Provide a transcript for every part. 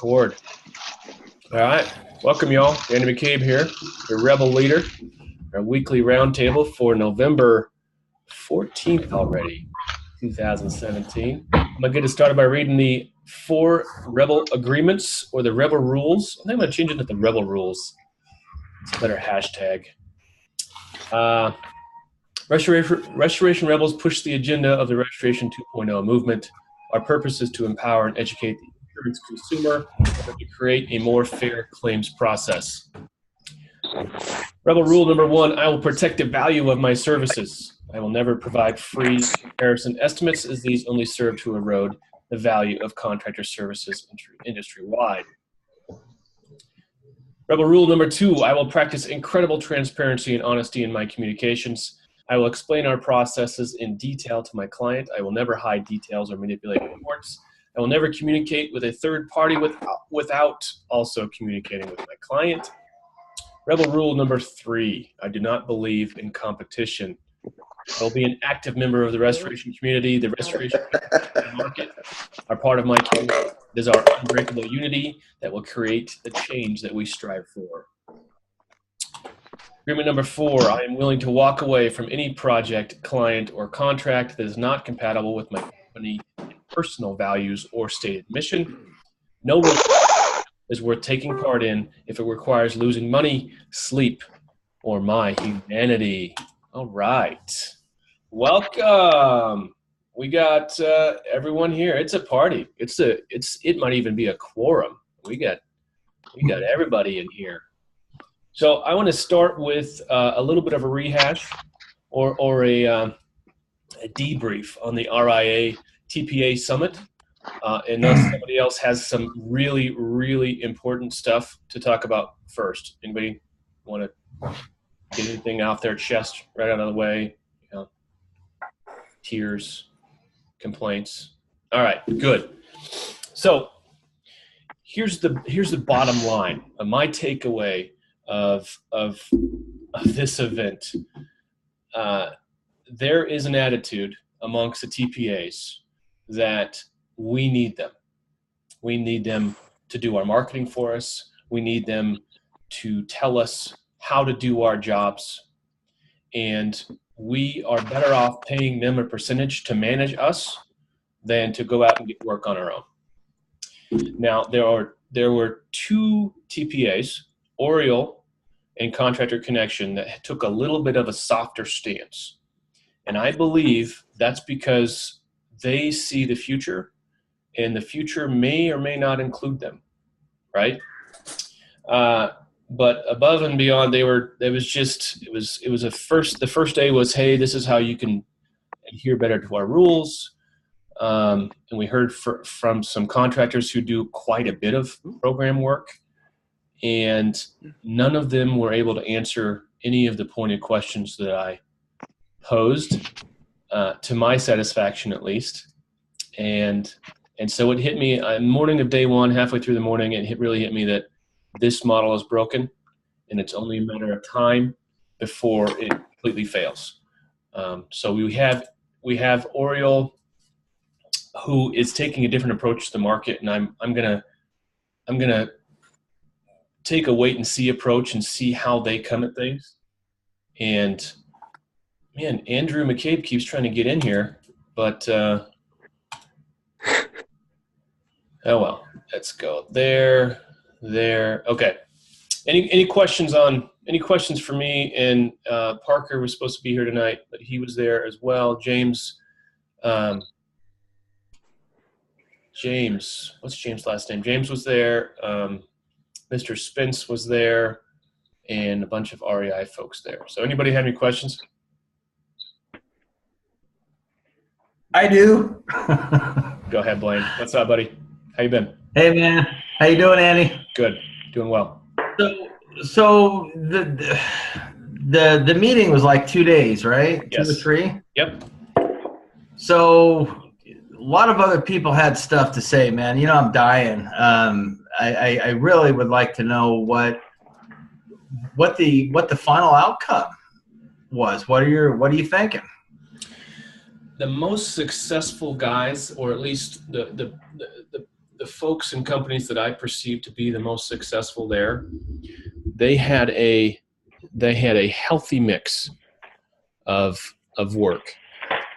Record. All right. Welcome, y'all. Andy McCabe here, your Rebel leader. Our weekly roundtable for November 14th already, 2017. I'm going to get it started by reading the 4 Rebel agreements or the Rebel rules. I think I'm going to change it to the Rebel rules. It's a better hashtag. Restoration Rebels push the agenda of the Restoration 2.0 movement. Our purpose is to empower and educate the insurance consumer and to create a more fair claims process. Rebel rule number 1, I will protect the value of my services. I will never provide free comparison estimates, as these only serve to erode the value of contractor services industry-wide. Rebel rule number 2, I will practice incredible transparency and honesty in my communications. I will explain our processes in detail to my client. I will never hide details or manipulate reports. I will never communicate with a third party without also communicating with my client. Rebel rule number 3, I do not believe in competition. I will be an active member of the restoration community. The restoration market are part of my community. It is our unbreakable unity that will create the change that we strive for. Agreement number 4, I am willing to walk away from any project, client, or contract that is not compatible with my company personal values or stated mission. No relationship is worth taking part in if it requires losing money, sleep, or my humanity. All right. Welcome. We got everyone here. It's a party. It might even be a quorum. We got everybody in here. So I want to start with a little bit of a rehash or a debrief on the RIA TPA Summit. Unless somebody else has some really, really important stuff to talk about first. Anybody want to get anything out their chest right out of the way? You know, tears, complaints. All right, good. So here's the bottom line. My takeaway of this event. There is an attitude amongst the TPAs that we need them. We need them to do our marketing for us. We need them to tell us how to do our jobs. And we are better off paying them a percentage to manage us than to go out and get work on our own. Now, there were 2 TPAs, Oriole and Contractor Connection, that took a little bit of a softer stance. And I believe that's because they see the future, and the future may or may not include them, right? But above and beyond, the first day was, hey, this is how you can adhere better to our rules. And we heard from some contractors who do quite a bit of program work, and none of them were able to answer any of the pointed questions that I posed, to my satisfaction at least. And so it hit me morning of day 1, halfway through the morning, it really hit me that this model is broken, and it's only a matter of time before it completely fails. So we have Oriole, who is taking a different approach to the market, and I'm gonna take a wait and see approach and see how they come at things. And man, Andrew McCabe keeps trying to get in here, but oh well. Let's go there. Okay. Any questions for me? And Parker was supposed to be here tonight, but he was there as well. James, what's James' last name? James was there. Mr. Spence was there, and a bunch of REI folks there. So anybody have any questions? I do. Go ahead, Blaine. What's up, buddy? How you been? Hey, man. How you doing, Andy? Good. Doing well. So the meeting was like 2 days, right? Yes. 2 or 3? Yep. So a lot of other people had stuff to say, man. You know, I'm dying. I really would like to know what the final outcome was. What are you thinking? The most successful guys, or at least the the folks and companies that I perceived to be the most successful there, they had a healthy mix of work,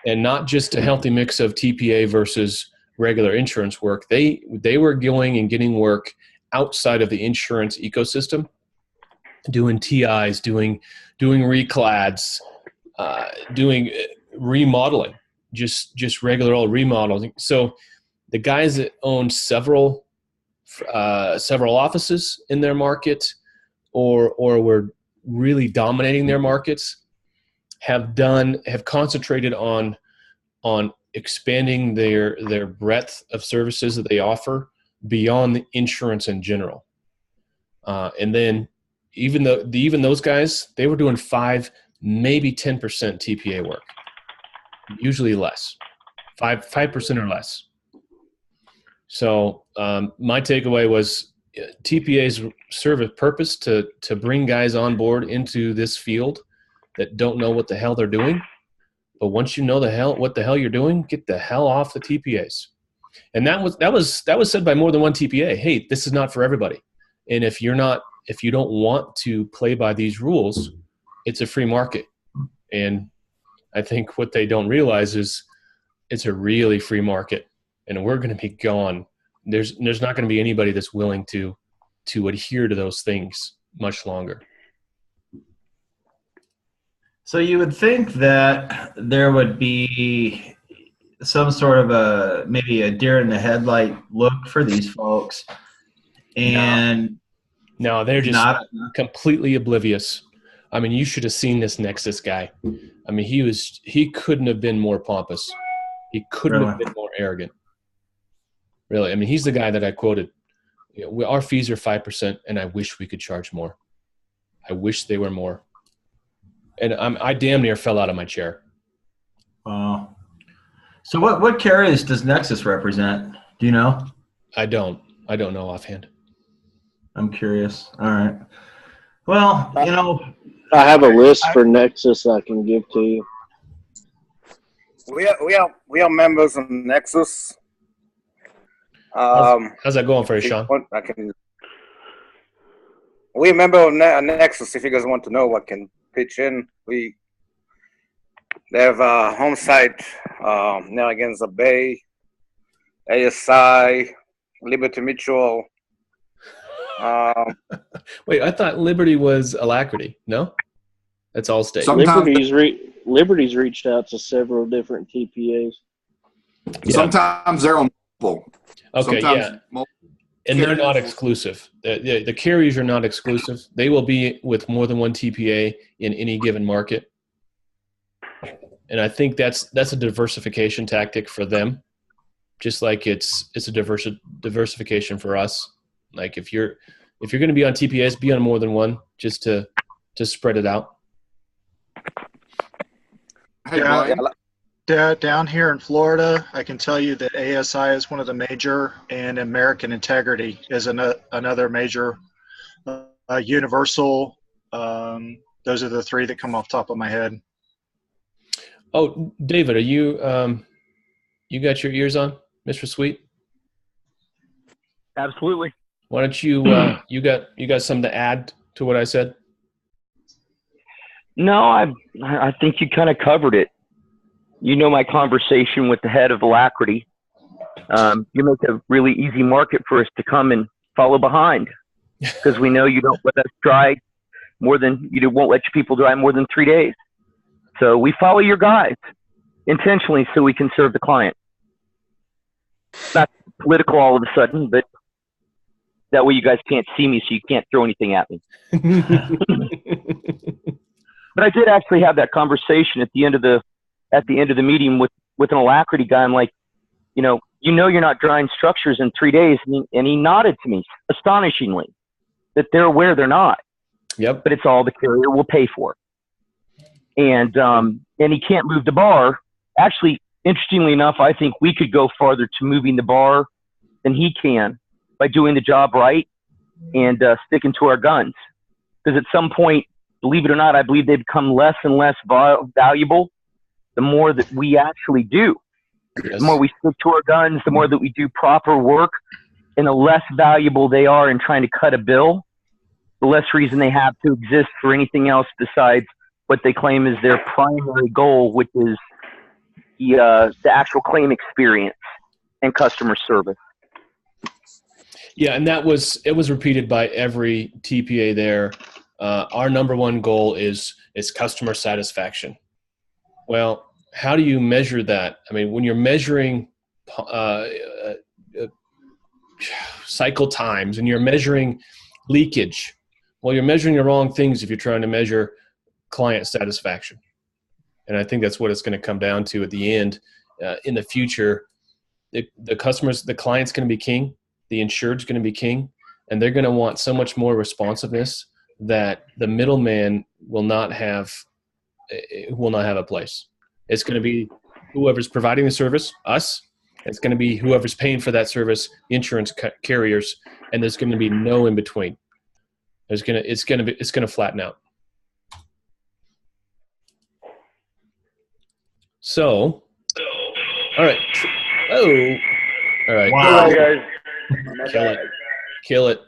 and not just a healthy mix of TPA versus regular insurance work. They were going and getting work outside of the insurance ecosystem, doing TIs, doing reclads, doing remodeling, just regular old remodeling. So the guys that owned several offices in their market, or were really dominating their markets, have concentrated on expanding their breadth of services that they offer beyond the insurance in general. And then even those guys, they were doing 5, maybe 10% TPA work, usually less, 5% or less. So my takeaway was TPAs serve a purpose to bring guys on board into this field that don't know what the hell they're doing. But once you know what the hell you're doing, get the hell off the TPAs. And that was said by more than one TPA. Hey, this is not for everybody. And if you don't want to play by these rules, it's a free market. And I think what they don't realize is it's a really free market, and we're going to be gone. There's not going to be anybody that's willing to adhere to those things much longer. So you would think that there would be some sort of maybe a deer in the headlight look for these folks, and no, they're just completely oblivious. I mean, you should have seen this Nexus guy. I mean, he couldn't have been more pompous. He couldn't have been more arrogant. Really, I mean, he's the guy that I quoted. Our fees are 5%, and I wish we could charge more. I wish they were more. And I damn near fell out of my chair. Wow. So what carriers does Nexus represent? Do you know? I don't know offhand. I'm curious. All right. Well, I have a list for Nexus I can give to you. We are members of Nexus. How's that going for you, Sean? We're a member of Nexus. If you guys want to know what can pitch in, they have a home site Narragansett Bay, ASI, Liberty Mutual. Wait, I thought Liberty was Alacrity. No, that's Allstate. Liberty's reached out to several different TPAs. Yeah. Sometimes they're on multiple. Okay, and they're not exclusive. The carriers are not exclusive. They will be with more than one TPA in any given market. And I think that's a diversification tactic for them, just like it's a diversification for us. Like if you're going to be on TPAs, be on more than one, just to spread it out. Hey, down here in Florida, I can tell you that ASI is one of the major, and American Integrity is another major. Universal, those are the three that come off the top of my head. Oh, David, are you you got your ears on, Mr. Sweet? Absolutely. Why don't you you got something to add to what I said? No, I think you kind of covered it. You know, my conversation with the head of Alacrity. You make a really easy market for us to come and follow behind, because we know you don't let us dry won't let your people dry more than 3 days. So we follow your guides intentionally so we can serve the client. Not political all of a sudden, but that way you guys can't see me, so you can't throw anything at me. But I did actually have that conversation at the end of the meeting with an Alacrity guy. I'm like, you're not drying structures in 3 days, and he nodded to me astonishingly that they're aware they're not. Yep. But it's all the carrier will pay for. And he can't move the bar. Actually, interestingly enough, I think we could go farther to moving the bar than he can by doing the job right and sticking to our guns. Because at some point, believe it or not, I believe they become less and less valuable the more that we actually do. Yes. The more we stick to our guns, the more that we do proper work, and the less valuable they are in trying to cut a bill, the less reason they have to exist for anything else besides what they claim is their primary goal, which is the actual claim experience and customer service. Yeah, and it was repeated by every TPA there. Our number one goal is customer satisfaction. Well, how do you measure that? I mean, when you're measuring cycle times and you're measuring leakage, well, you're measuring the wrong things if you're trying to measure client satisfaction. And I think that's what it's going to come down to at the end. In the future, the client's going to be king, the insured's going to be king, and they're going to want so much more responsiveness that the middleman will not have a place. It's going to be whoever's providing the service, us. It's going to be whoever's paying for that service, insurance carriers, and there's going to be no in between. It's going to flatten out. So, all right. Oh, all right. Wow. Guys. Kill it.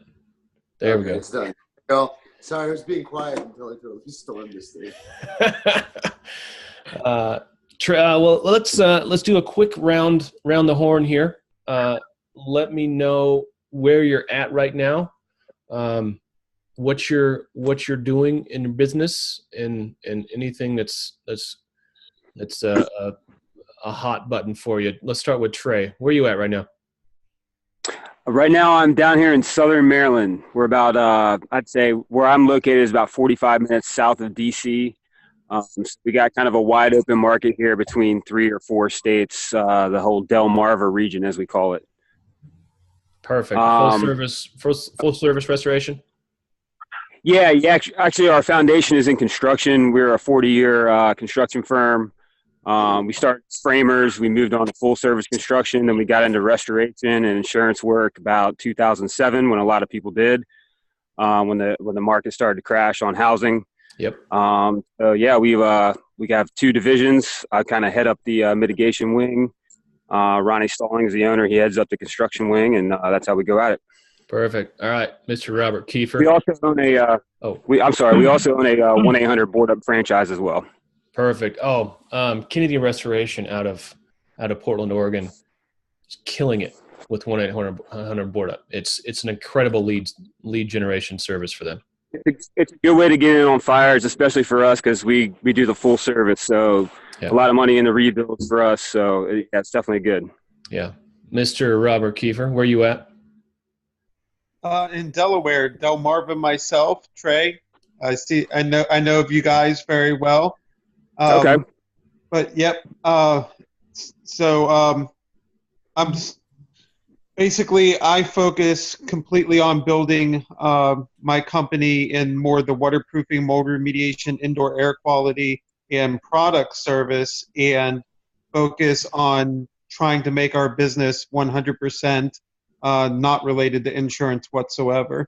There we go. It's done. Well, sorry, I was being quiet until I feel you stormed this thing. Well, let's do a quick round the horn here. Let me know where you're at right now, what you're doing in your business, and anything that's a hot button for you. Let's start with Trey. Where are you at right now? Right now, I'm down here in Southern Maryland. We're about, I'd say where I'm located is about 45 minutes south of DC. So we got kind of a wide open market here between 3 or 4 states, the whole Delmarva region, as we call it. Perfect. Full service restoration. Yeah. Actually, our foundation is in construction. We're a 40-year construction firm. We started as framers. We moved on to full service construction. Then we got into restoration and insurance work about 2007, when a lot of people did, when the market started to crash on housing. Yep. So yeah, we have 2 divisions. I kind of head up the mitigation wing. Ronnie Stalling is the owner. He heads up the construction wing, and that's how we go at it. Perfect. All right, Mr. Robert Kiefer. We also own we also own a 1-800 board up franchise as well. Perfect. Oh, Canadian Restoration out of Portland, Oregon, is killing it with 1-800 board up. It's an incredible lead generation service for them. It's a good way to get in on fires, especially for us, because we do the full service. So a lot of money in the rebuilds for us. So that's definitely good. Yeah. Mr. Robert Kiefer, where are you at? In Delaware, Delmarva myself, Trey. I know of you guys very well. Okay. But yep. I'm basically, I focus completely on building my company in more the waterproofing, mold remediation, indoor air quality, and product service, and focus on trying to make our business 100% not related to insurance whatsoever.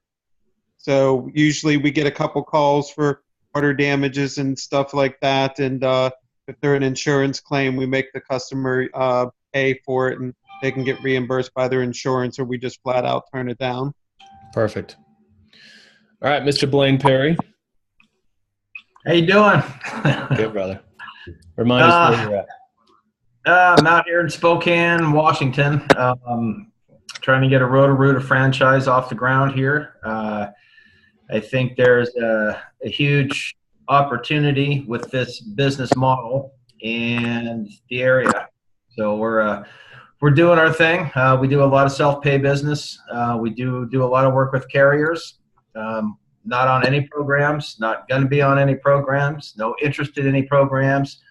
So usually we get a couple calls for water damages and stuff like that, and if they're an insurance claim, we make the customer pay for it, and they can get reimbursed by their insurance, or we just flat out turn it down. Perfect. All right, Mr. Blaine Perry. How you doing? Good, brother. Remind us where you're at. I'm out here in Spokane, Washington, trying to get a Roto-Rooter franchise off the ground here. I think there's a huge opportunity with this business model in the area. So we're doing our thing. We do a lot of self-pay business. We do a lot of work with carriers. Not on any programs, not going to be on any programs, no interest in any programs.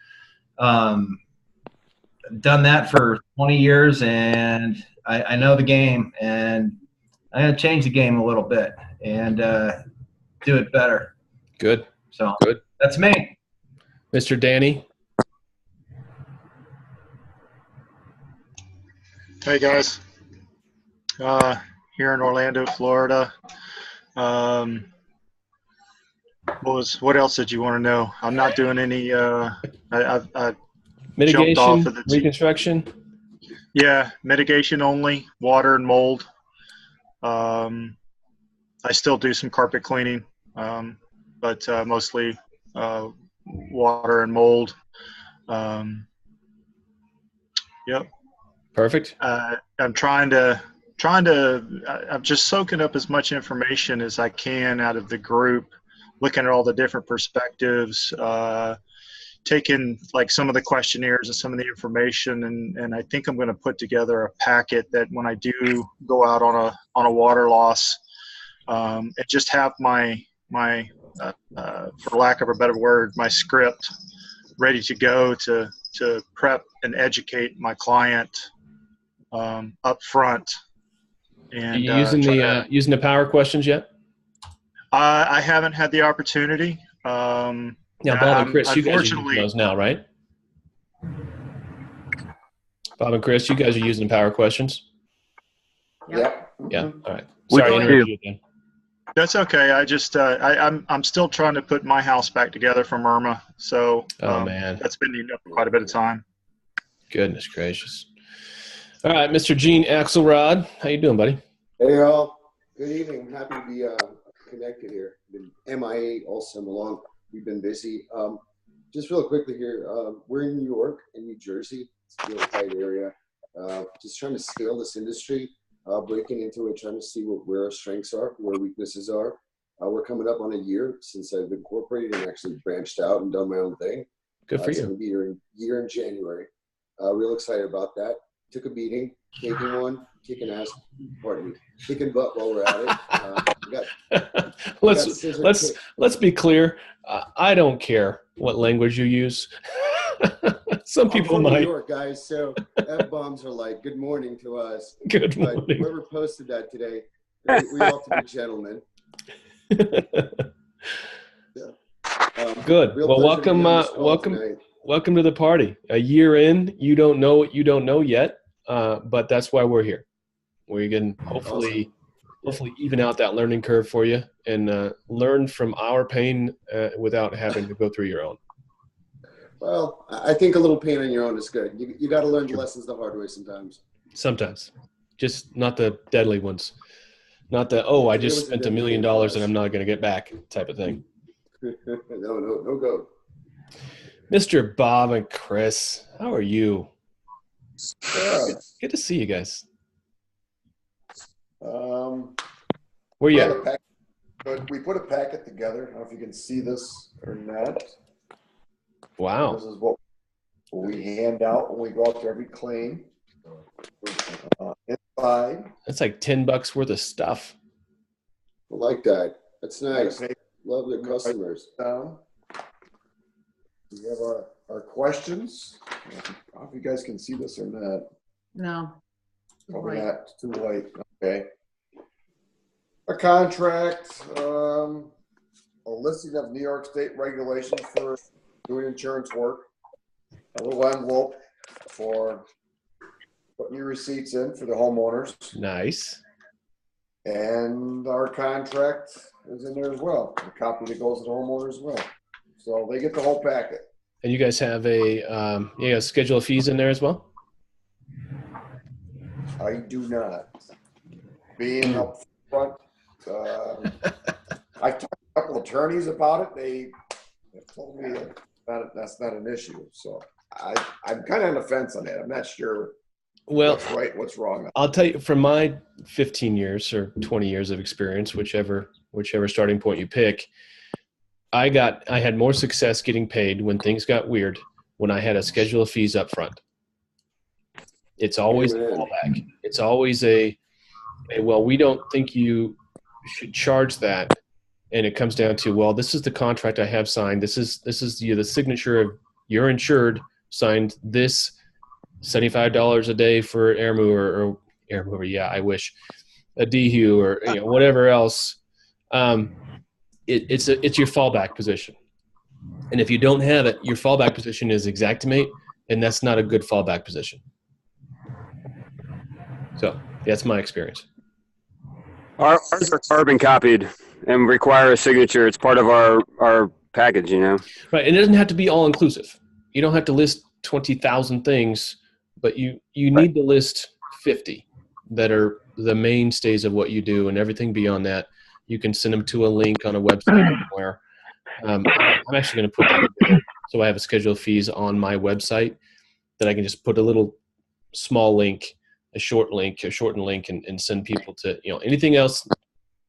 Done that for 20 years, and I know the game, and I'm going to change the game a little bit and do it better. Good. So good. That's me. Mr. Danny. Hey guys, here in Orlando, Florida. What else did you want to know? I'm not doing any. I mitigation, jumped off of the reconstruction. Yeah, mitigation only, water and mold. I still do some carpet cleaning, but mostly water and mold. Yep. Perfect. I'm just soaking up as much information as I can out of the group, looking at all the different perspectives, taking like some of the questionnaires and some of the information, and I think I'm going to put together a packet that when I do go out on a water loss, and just have my for lack of a better word, my script ready to go to prep and educate my client up front. And Are you using the power questions yet? I haven't had the opportunity. Now, Bob and Chris, you guys are using those now, right? Bob and Chris, you guys are using power questions? Yep. Yeah. All right. Sorry to interrupt you again. That's okay. I just I'm still trying to put my house back together from Irma, so man, that's been eating up quite a bit of time. Goodness gracious! All right, Mr. Gene Axelrod, how you doing, buddy? Hey, all. Good evening. Happy to be connected here. Been MIA all summer long. We've been busy. Just real quickly here, we're in New York and New Jersey. It's a real tight area. Just trying to scale this industry, breaking into it, trying to see where our strengths are, where weaknesses are. We're coming up on a year since I've incorporated and actually branched out and done my own thing. Good for you. It's going to be year in January. Real excited about that. Took a beating, taking one, kicking ass, pardon me, kicking butt while we're at it. Let's be clear. I don't care what language you use. Some people might. New York, guys, so F-bombs are like good morning to us. Good morning. But whoever posted that today, we all have to be gentlemen. Good. Well, welcome to the party. A year in, you don't know what you don't know yet, but that's why we're here. We can hopefully even out that learning curve for you and learn from our pain without having to go through your own. Well, I think a little pain on your own is good. You got to learn the lessons the hard way sometimes. Sometimes, just not the deadly ones. Not the I just spent $1 million and I'm not going to get back type of thing. No go. Mr. Bob and Chris, how are you? Good to see you guys. Where you at? But we put a packet together. I don't know if you can see this or not. Wow. This is what we hand out when we go out to every claim. Inside. That's like $10 worth of stuff. I like that. That's nice. Love your customers. We have our questions. I don't know if you guys can see this or not. No. Probably not too light. Okay. A contract, a listing of New York State regulations for doing insurance work, a little envelope for putting your receipts in for the homeowners. Nice. And our contract is in there as well. A copy that goes to the homeowner as well. So they get the whole packet. And you guys have a schedule of fees in there as well? I do not. Being up front, I've talked to a couple attorneys about it. They told me that's not an issue. So I'm kind of on the fence on that. I'm not sure what's right, what's wrong. I'll tell you, from my 15 years or 20 years of experience, whichever starting point you pick, I had more success getting paid when things got weird when I had a schedule of fees up front. It's always a fallback. It's always we don't think you should charge that. And it comes down to, this is the contract I have signed. This is the signature of your insured signed this $75 a day for air mover. Yeah, I wish a DHU or whatever else. It's your fallback position. And if you don't have it, your fallback position is Xactimate, and that's not a good fallback position. So that's my experience. Ours are carbon copied and require a signature. It's part of our package, Right, and it doesn't have to be all inclusive. You don't have to list 20,000 things, but you need to list 50. that are the mainstays of what you do, and everything beyond that, you can send them to a link on a website somewhere. I'm actually going to put that together, so I have a schedule of fees on my website that I can just put a little small link, a shortened link, and send people to, anything else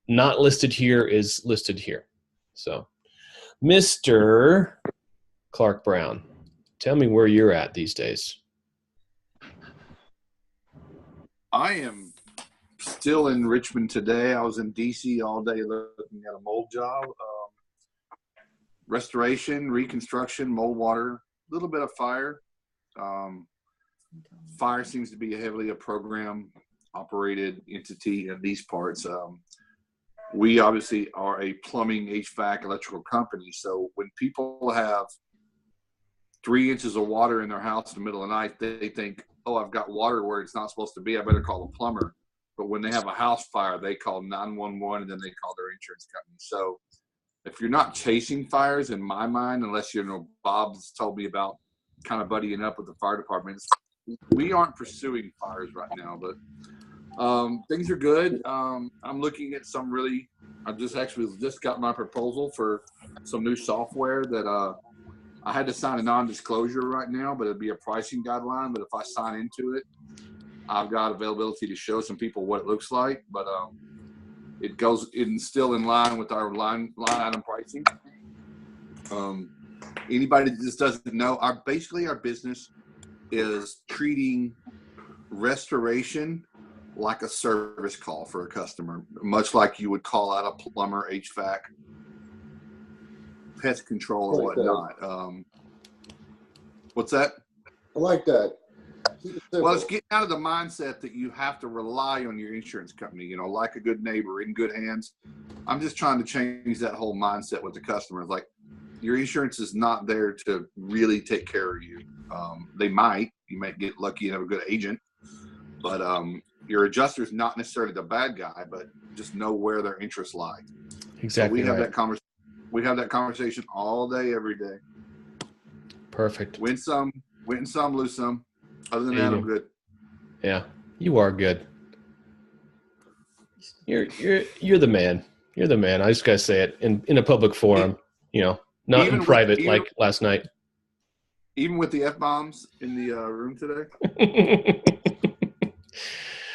not listed here is listed here. So, Mr. Clark Brown, tell me where you're at these days. I am still in Richmond today. I was in DC all day looking at a mold job. Restoration, reconstruction, mold water, a little bit of fire. Fire seems to be heavily a program operated entity in these parts. We obviously are a plumbing, HVAC, electrical company. So when people have 3 inches of water in their house in the middle of the night, they think, oh, I've got water where it's not supposed to be. I better call a plumber. But when they have a house fire, they call 911 and then they call their insurance company. So if you're not chasing fires, in my mind, unless Bob's told me about kind of buddying up with the fire departments, we aren't pursuing fires right now. But things are good. I'm looking at some I just got my proposal for some new software that I had to sign a non-disclosure right now, but it'd be a pricing guideline. But if I sign into it, I've got availability to show some people what it looks like. But it's still in line with our line item pricing. Anybody that just doesn't know, our business is treating restoration like a service call for a customer, much like you would call out a plumber, HVAC, pest control, or whatnot. What's that? I like that. Well, it's getting out of the mindset that you have to rely on your insurance company, like a good neighbor, in good hands. I'm just trying to change that whole mindset with the customers. Like, your insurance is not there to really take care of you. You might get lucky and have a good agent, but your adjuster is not necessarily the bad guy, but just know where their interests lie. Exactly. So we have that conversation all day, every day. Perfect. Win some, lose some. Other than that, I'm good. Yeah, you are good. You're the man. You're the man. I just gotta say it in a public forum. Not in private like last night. Even with the F-bombs in the room today.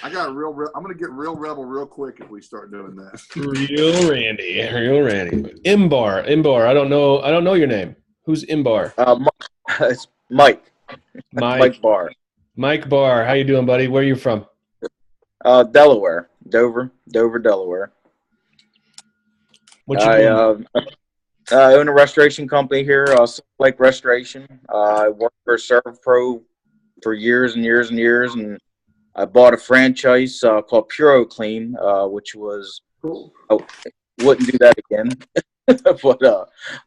I'm gonna get real rebel real quick if we start doing that. Real Randy. Imbar. I don't know your name. Who's Imbar? It's Mike. Mike Barr. Mike Barr. How you doing, buddy? Where are you from? Delaware. Dover, Delaware. What you doing? I own a restoration company here, Salt Lake Restoration. I worked for ServPro for years and years and years, and I bought a franchise called Puro Clean, which was I wouldn't do that again, but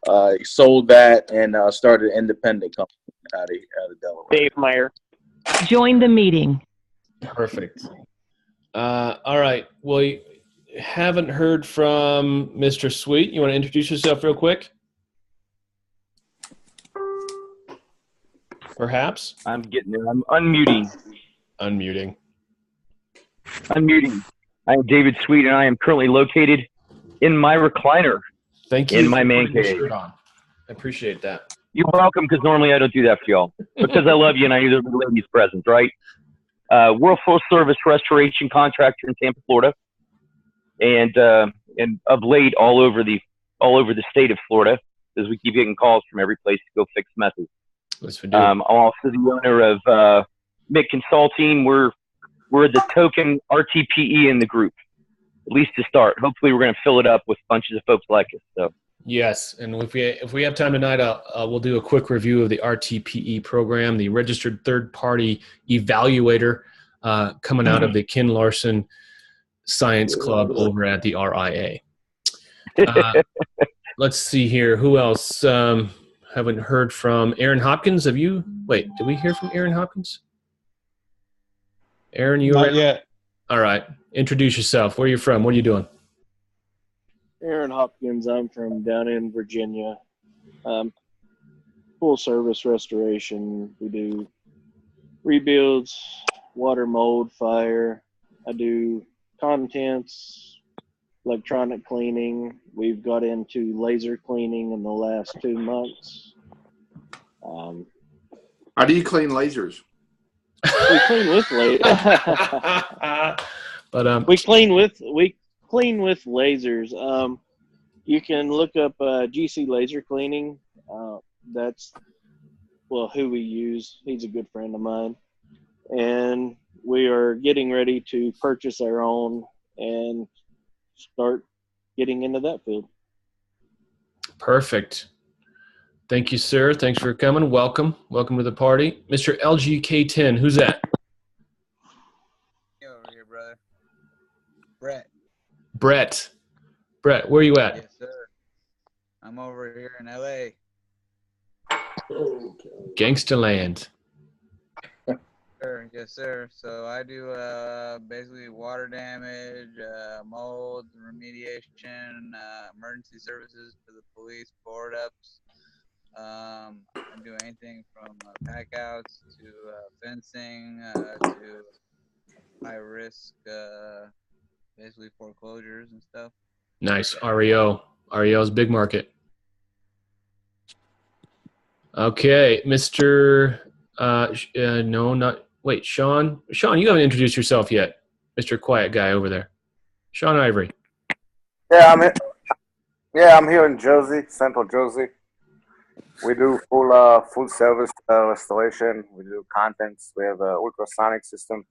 I sold that and started an independent company out of Delaware. Dave Meyer. Join the meeting. Perfect. All right. Well, you haven't heard from Mr. Sweet. You want to introduce yourself real quick? Perhaps? I'm getting there. I'm unmuting. Unmuting. I am David Sweet, and I am currently located in my recliner. Thank you. In my man cave. I appreciate that. You're welcome, because normally I don't do that for y'all. Because I love you and I need the ladies present, right? We're a full-service restoration contractor in Tampa, Florida, and of late all over the state of Florida, as we keep getting calls from every place to go fix messes. I'm also the owner of MIT Consulting. We're the token RTPE in the group, at least to start. Hopefully, we're going to fill it up with bunches of folks like us. So. Yes, and if we have time tonight, we'll do a quick review of the RTPE program, the Registered Third-Party Evaluator, coming out of the Ken Larson Science Club over at the RIA. Let's see here. Who else? Haven't heard from Aaron Hopkins. Wait, did we hear from Aaron Hopkins? Aaron, you Not yet. All right. Introduce yourself. Where are you from? What are you doing? Aaron Hopkins. I'm from down in Virginia. Full service restoration. We do rebuilds, water, mold, fire, I do contents, electronic cleaning. We've got into laser cleaning in the last 2 months. How do you clean lasers? We clean with But we clean with lasers. You can look up GC Laser Cleaning. That's who we use. He's a good friend of mine, and we are getting ready to purchase our own and start getting into that field. perfect. Thank you, sir. Thanks for coming. Welcome to the party, Mr. LGK10. Who's that? Over here, brother. Brett. Brett, where are you at? Yes, sir. I'm over here in LA. Gangsta land. Sure, yes, sir. So I do basically water damage, mold remediation, emergency services for the police, board ups. I do anything from pack outs to fencing to high risk, basically foreclosures and stuff. Nice. REO's big market. Okay, Mr. Sean. Sean, you haven't introduced yourself yet. Mr. Quiet guy over there. Sean Ivory. Yeah, I'm here in Jersey, Central Jersey. We do full service restoration. We do contents. We have an ultrasonic system.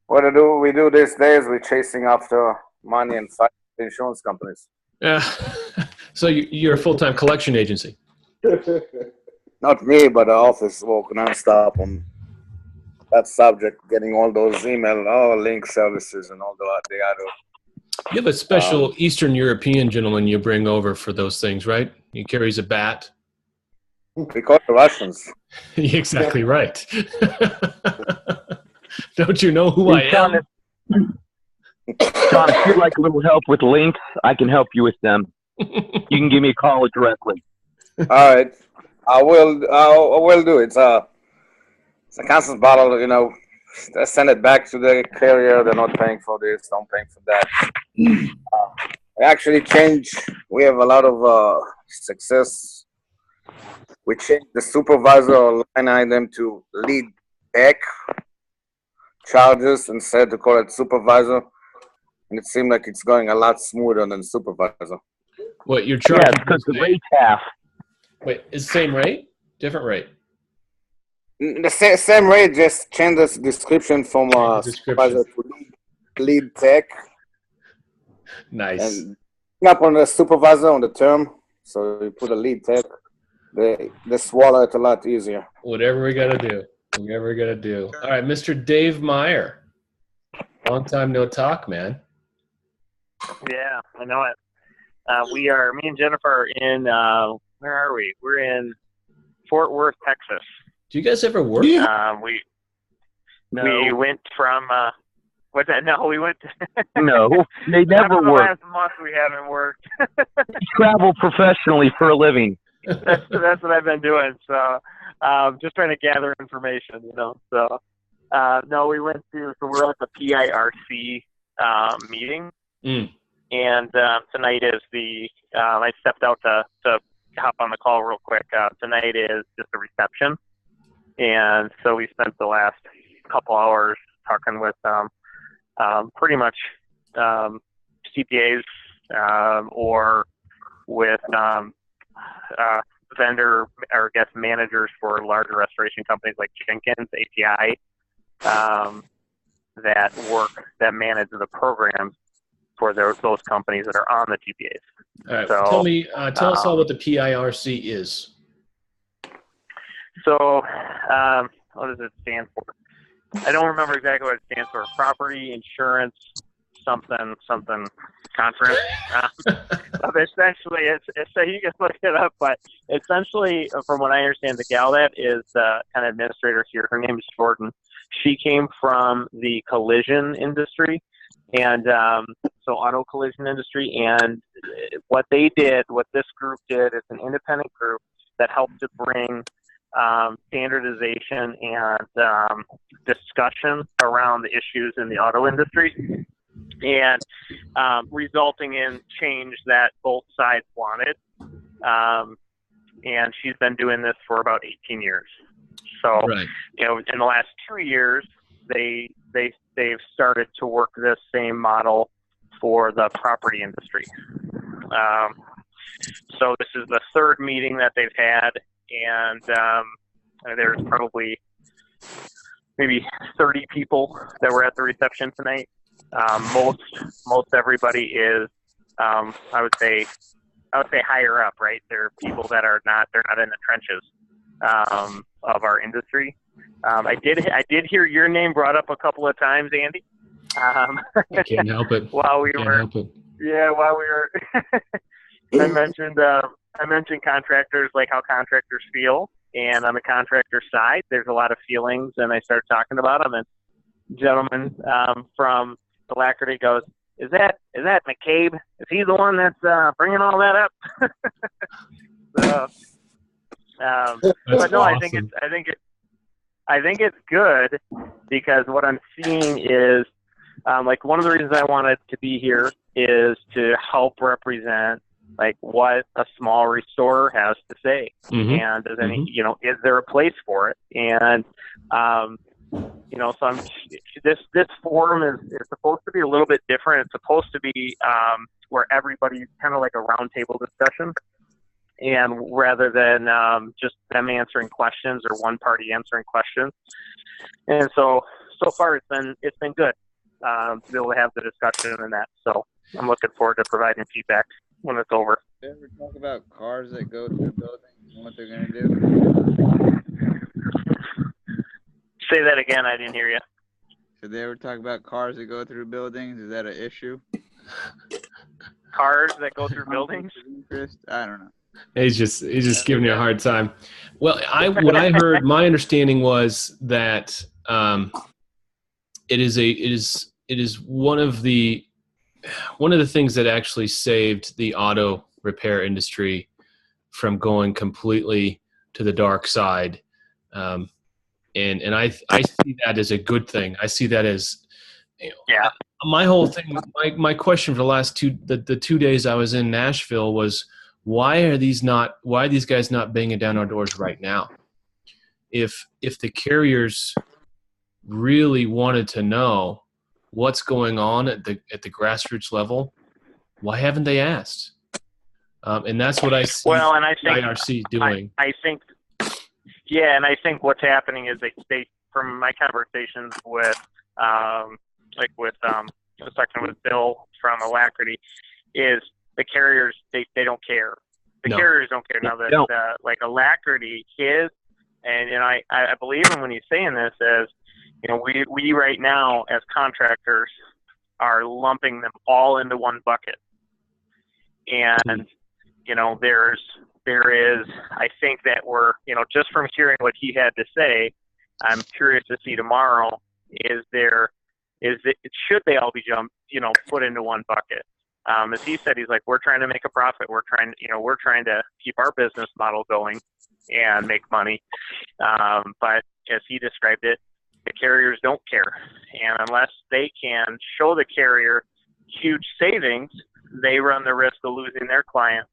What we do these days, we're chasing after money and fighting insurance companies. Yeah. So you're a full-time collection agency. Not me, but the office work nonstop on that subject, getting all those email, link services and all that they got to. You have a special Eastern European gentleman you bring over for those things, right? He carries a bat. We call the Russians. Exactly right. Don't you know who I am? John, if you'd like a little help with links, I can help you with them. You can give me a call directly. All right, I will do it. It's a constant battle, They send it back to the carrier. They're not paying for this, don't paying for that. We actually we have a lot of success. We changed the supervisor line item to lead tech charges instead to call it supervisor. And it seemed like it's going a lot smoother than supervisor. What, you're charging? Yeah, because the rate's half. Wait, is the same rate? Different rate? The same rate, just change the description from supervisor to lead tech. Nice. And up on the supervisor on the term, so you put a lead tech. They swallow it a lot easier. Whatever we got to do. All right, Mr. Dave Meyer. Long time no talk, man. Yeah, I know it. Me and Jennifer are in, where are we? We're in Fort Worth, Texas. Do you guys ever work? We No. went from, what's that? No, we went to. No, they never the work. last month we haven't worked. Travel professionally for a living. That's what I've been doing. So, just trying to gather information, So, no, we went to, so we're at the PIRC meeting. And tonight is I stepped out to hop on the call real quick. Tonight is just a reception. And so we spent the last couple hours talking with pretty much CPAs or with vendor or I guess managers for larger restoration companies like Jenkins, API, that manage the programs for those companies that are on the TPAs. All right. So, tell us all what the PIRC is. So, what does it stand for? I don't remember exactly what it stands for. Property Insurance something conference. But essentially, it's so you can look it up. But essentially, from what I understand, the gal that is the kind of administrator here, her name is Jordan. She came from the collision industry. And so auto collision industry, and what this group did, it's an independent group that helped to bring standardization and discussion around the issues in the auto industry, and resulting in change that both sides wanted. And she's been doing this for about 18 years. So, Right. you know, in the last 2 years, they've started to work this same model for the property industry. So this is the third meeting that they've had, and there's probably maybe 30 people that were at the reception tonight. Most everybody is, I would say higher up, right? They're people that they're not in the trenches of our industry. I did hear your name brought up a couple of times, Andy. I can't help it. While we Can't were, help it. yeah, while we were, I mentioned contractors, like how contractors feel, and on the contractor side, there's a lot of feelings, and I started talking about them, and gentleman from Alacrity goes, Is that McCabe? Is he the one that's bringing all that up? So, but no, awesome. I think it's good, because what I'm seeing is, like, one of the reasons I wanted to be here is to help represent, like, what a small restorer has to say, and does any, you know, is there a place for it? And you know, so this forum is supposed to be a little bit different. It's supposed to be where everybody's kind of like a roundtable discussion, and rather than just them answering questions or one party answering questions. And so far it's been good to be able to have the discussion and that. So I'm looking forward to providing feedback when it's over. Did you ever talk about cars that go through buildings and what they're going to do? Say that again. I didn't hear you. Did they ever talk about cars that go through buildings? Is that an issue? Cars that go through buildings? I don't know. He's just giving you a hard time. Well, what I heard, my understanding was that it is one of the things that actually saved the auto repair industry from going completely to the dark side. And I see that as a good thing. I see that as, you know, yeah. My whole thing, my question for the last the 2 days I was in Nashville was, why are these guys not banging down our doors right now? If the carriers really wanted to know what's going on at the grassroots level, why haven't they asked? And that's what I see. Well, and I think IRC doing. I think. Yeah, and I think what's happening is they from my conversations with I was talking with Bill from Alacrity, is the carriers they don't care. The carriers don't care now that like Alacrity is, and you know I believe him when he's saying this, as you know, we right now as contractors are lumping them all into one bucket, and you know there is, I think that we're, you know, just from hearing what he had to say, I'm curious to see tomorrow, should they all be put into one bucket? As he said, he's like, we're trying to make a profit. We're trying to keep our business model going and make money. But as he described it, the carriers don't care. And unless they can show the carrier huge savings, they run the risk of losing their client.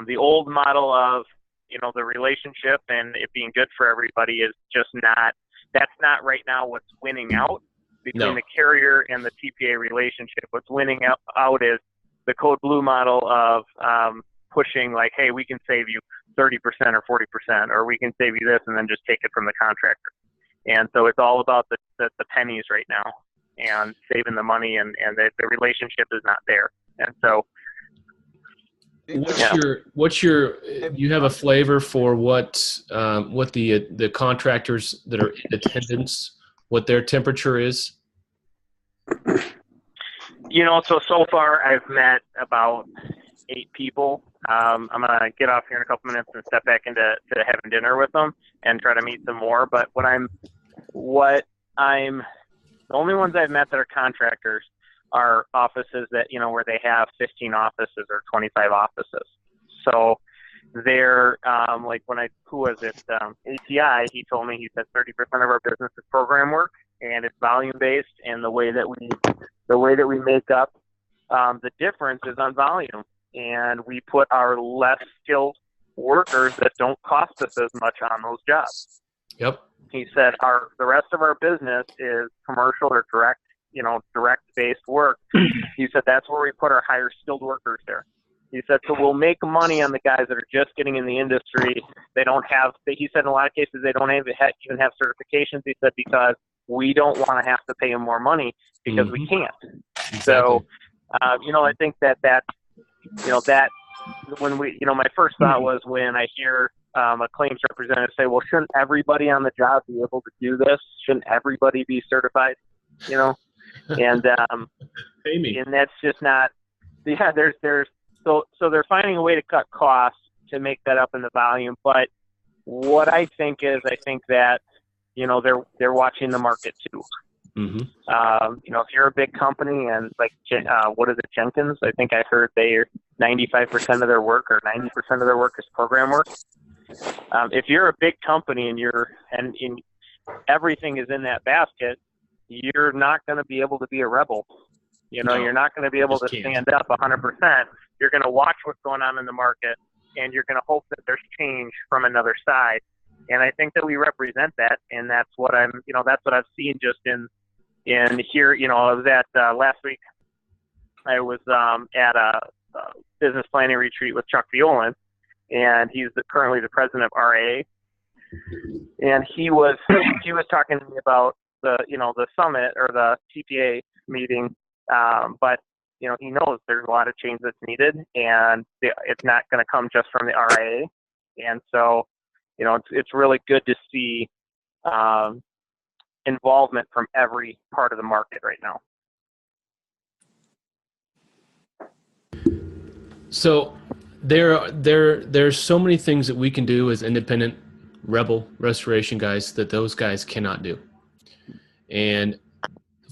The old model of, you know, the relationship and it being good for everybody is just that's not right now what's winning out between the carrier and the TPA relationship. What's winning out is the code blue model of pushing, like, hey, we can save you 30% or 40%, or we can save you this, and then just take it from the contractor. And so it's all about the pennies right now and saving the money, and the relationship is not there. And so, What's your you have a flavor for what the contractors that are in attendance, what their temperature is? You know, so far I've met about 8 people. I'm gonna get off here in a couple minutes and step back into having dinner with them and try to meet some more. But the only ones I've met that are contractors are offices that, you know, where they have 15 offices or 25 offices. So, they're like who was it? ATI. He told me, he said 30% of our business is program work, and it's volume based, and the way that we make up the difference is on volume, and we put our less skilled workers that don't cost us as much on those jobs. Yep. He said the rest of our business is commercial or direct based work. He said that's where we put our higher skilled workers there. He said, so we'll make money on the guys that are just getting in the industry. He said in a lot of cases they don't even have certifications. He said, because we don't want to have to pay them more money because we can't. Exactly. So, I think that when my first thought was when I hear a claims representative say, well, shouldn't everybody on the job be able to do this? Shouldn't everybody be certified? And pay me. And that's just not. Yeah, so they're finding a way to cut costs to make that up in the volume. But what I think that they're watching the market too. Mm-hmm. If you're a big company and like what is it, Jenkins? I think I heard they are 95% of their work or 90% of their work is program work. If you're a big company and everything is in that basket, you're not going to be able to be a rebel. You're not going to be able to stand up 100%. You're going to watch what's going on in the market, and you're going to hope that there's change from another side. And I think that we represent that, and that's what I've seen just in here. I was at last week. I was at a business planning retreat with Chuck Violan, and he's currently the president of RIA. And he was talking to me about the summit or the TPA meeting, but he knows there's a lot of change that's needed, and it's not going to come just from the RIA. And so, it's really good to see involvement from every part of the market right now. So there's so many things that we can do as independent rebel restoration guys that those guys cannot do. And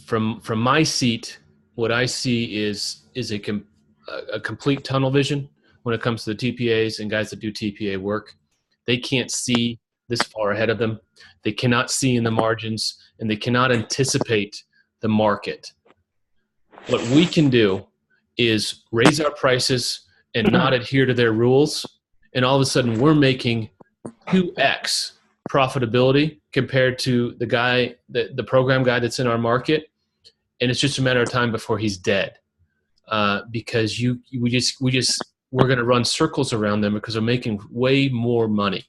from my seat, what I see is a complete tunnel vision when it comes to the TPAs and guys that do TPA work. They can't see this far ahead of them. They cannot see in the margins, and they cannot anticipate the market. What we can do is raise our prices and not adhere to their rules, and all of a sudden we're making 2x profitability compared to the program guy that's in our market, and it's just a matter of time before he's dead, because we're going to run circles around them because they're making way more money.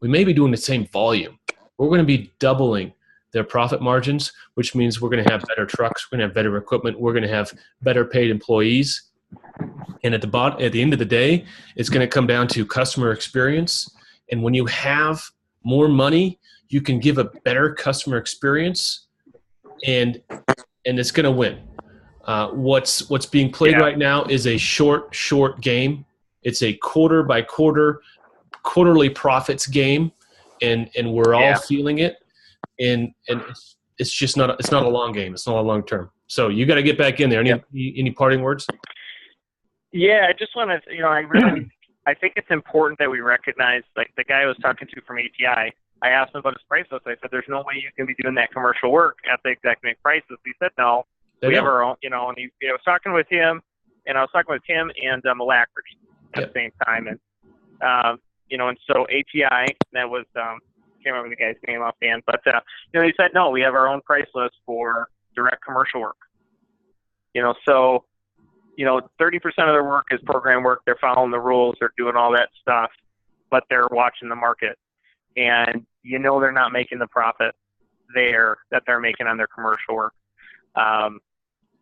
We may be doing the same volume. We're going to be doubling their profit margins, which means we're going to have better trucks, we're going to have better equipment, we're going to have better paid employees. And at the end of the day, it's going to come down to customer experience. And when you have more money, you can give a better customer experience, and it's going to win. What's being played right now is a short game. It's a quarter by quarterly profits game, and we're all feeling it. And it's just not a long game. It's not a long term. So you got to get back in there. Any parting words? Yeah, I just want to, I think it's important that we recognize, like the guy I was talking to from ATI, I asked him about his price list. I said, there's no way you can be doing that commercial work at the exact same prices. He said, no, we have our own, and I was talking with him, and Alacrity at the same time. And, and so ATI, that was, can't remember the guy's name offhand, but, he said, no, we have our own price list for direct commercial work. So, 30% of their work is program work. They're following the rules. They're doing all that stuff, but they're watching the market. And they're not making the profit that they're making on their commercial work.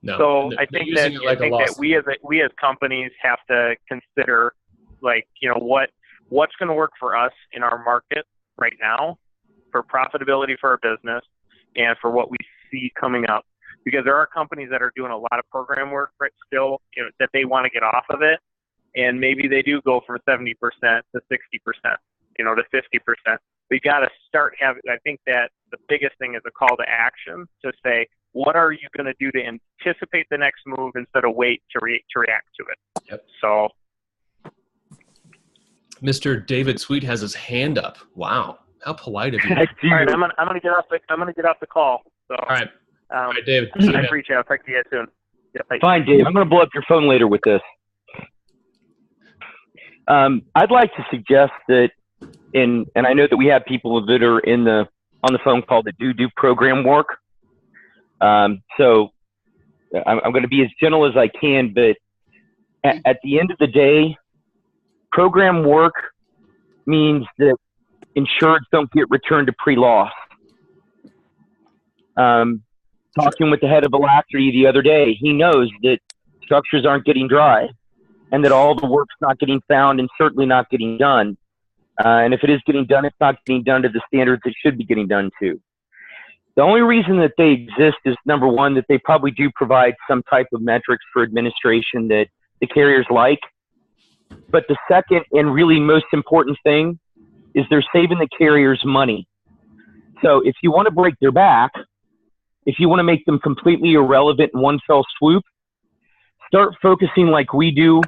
So I think that we as companies have to consider, what's going to work for us in our market right now for profitability for our business and for what we see coming up. Because there are companies that are doing a lot of program work still, that they want to get off of it, and maybe they do go from 70% to 60%, to 50%. We got to start having. I think that the biggest thing is a call to action to say, what are you going to do to anticipate the next move instead of wait to react to it. Yep. So. Mr. David Sweet has his hand up. Wow, how polite of you! All right, I'm gonna get off the call. So, all right, David. I appreciate it. I'll talk to you guys soon. Yeah, bye. Fine, Dave. I'm going to blow up your phone later with this. I'd like to suggest that, and I know that we have people that are on the phone call that do program work. So I'm going to be as gentle as I can, but at the end of the day, program work means that insureds don't get returned to pre-loss. Talking with the head of Alacrity the other day, he knows that structures aren't getting dry and that all the work's not getting found and certainly not getting done. And if it is getting done, it's not getting done to the standards it should be getting done to. The only reason that they exist is, number one, that they probably do provide some type of metrics for administration that the carriers like. But the second and really most important thing is they're saving the carriers money. So if you want to break their back, if you want to make them completely irrelevant in one fell swoop, start focusing like we do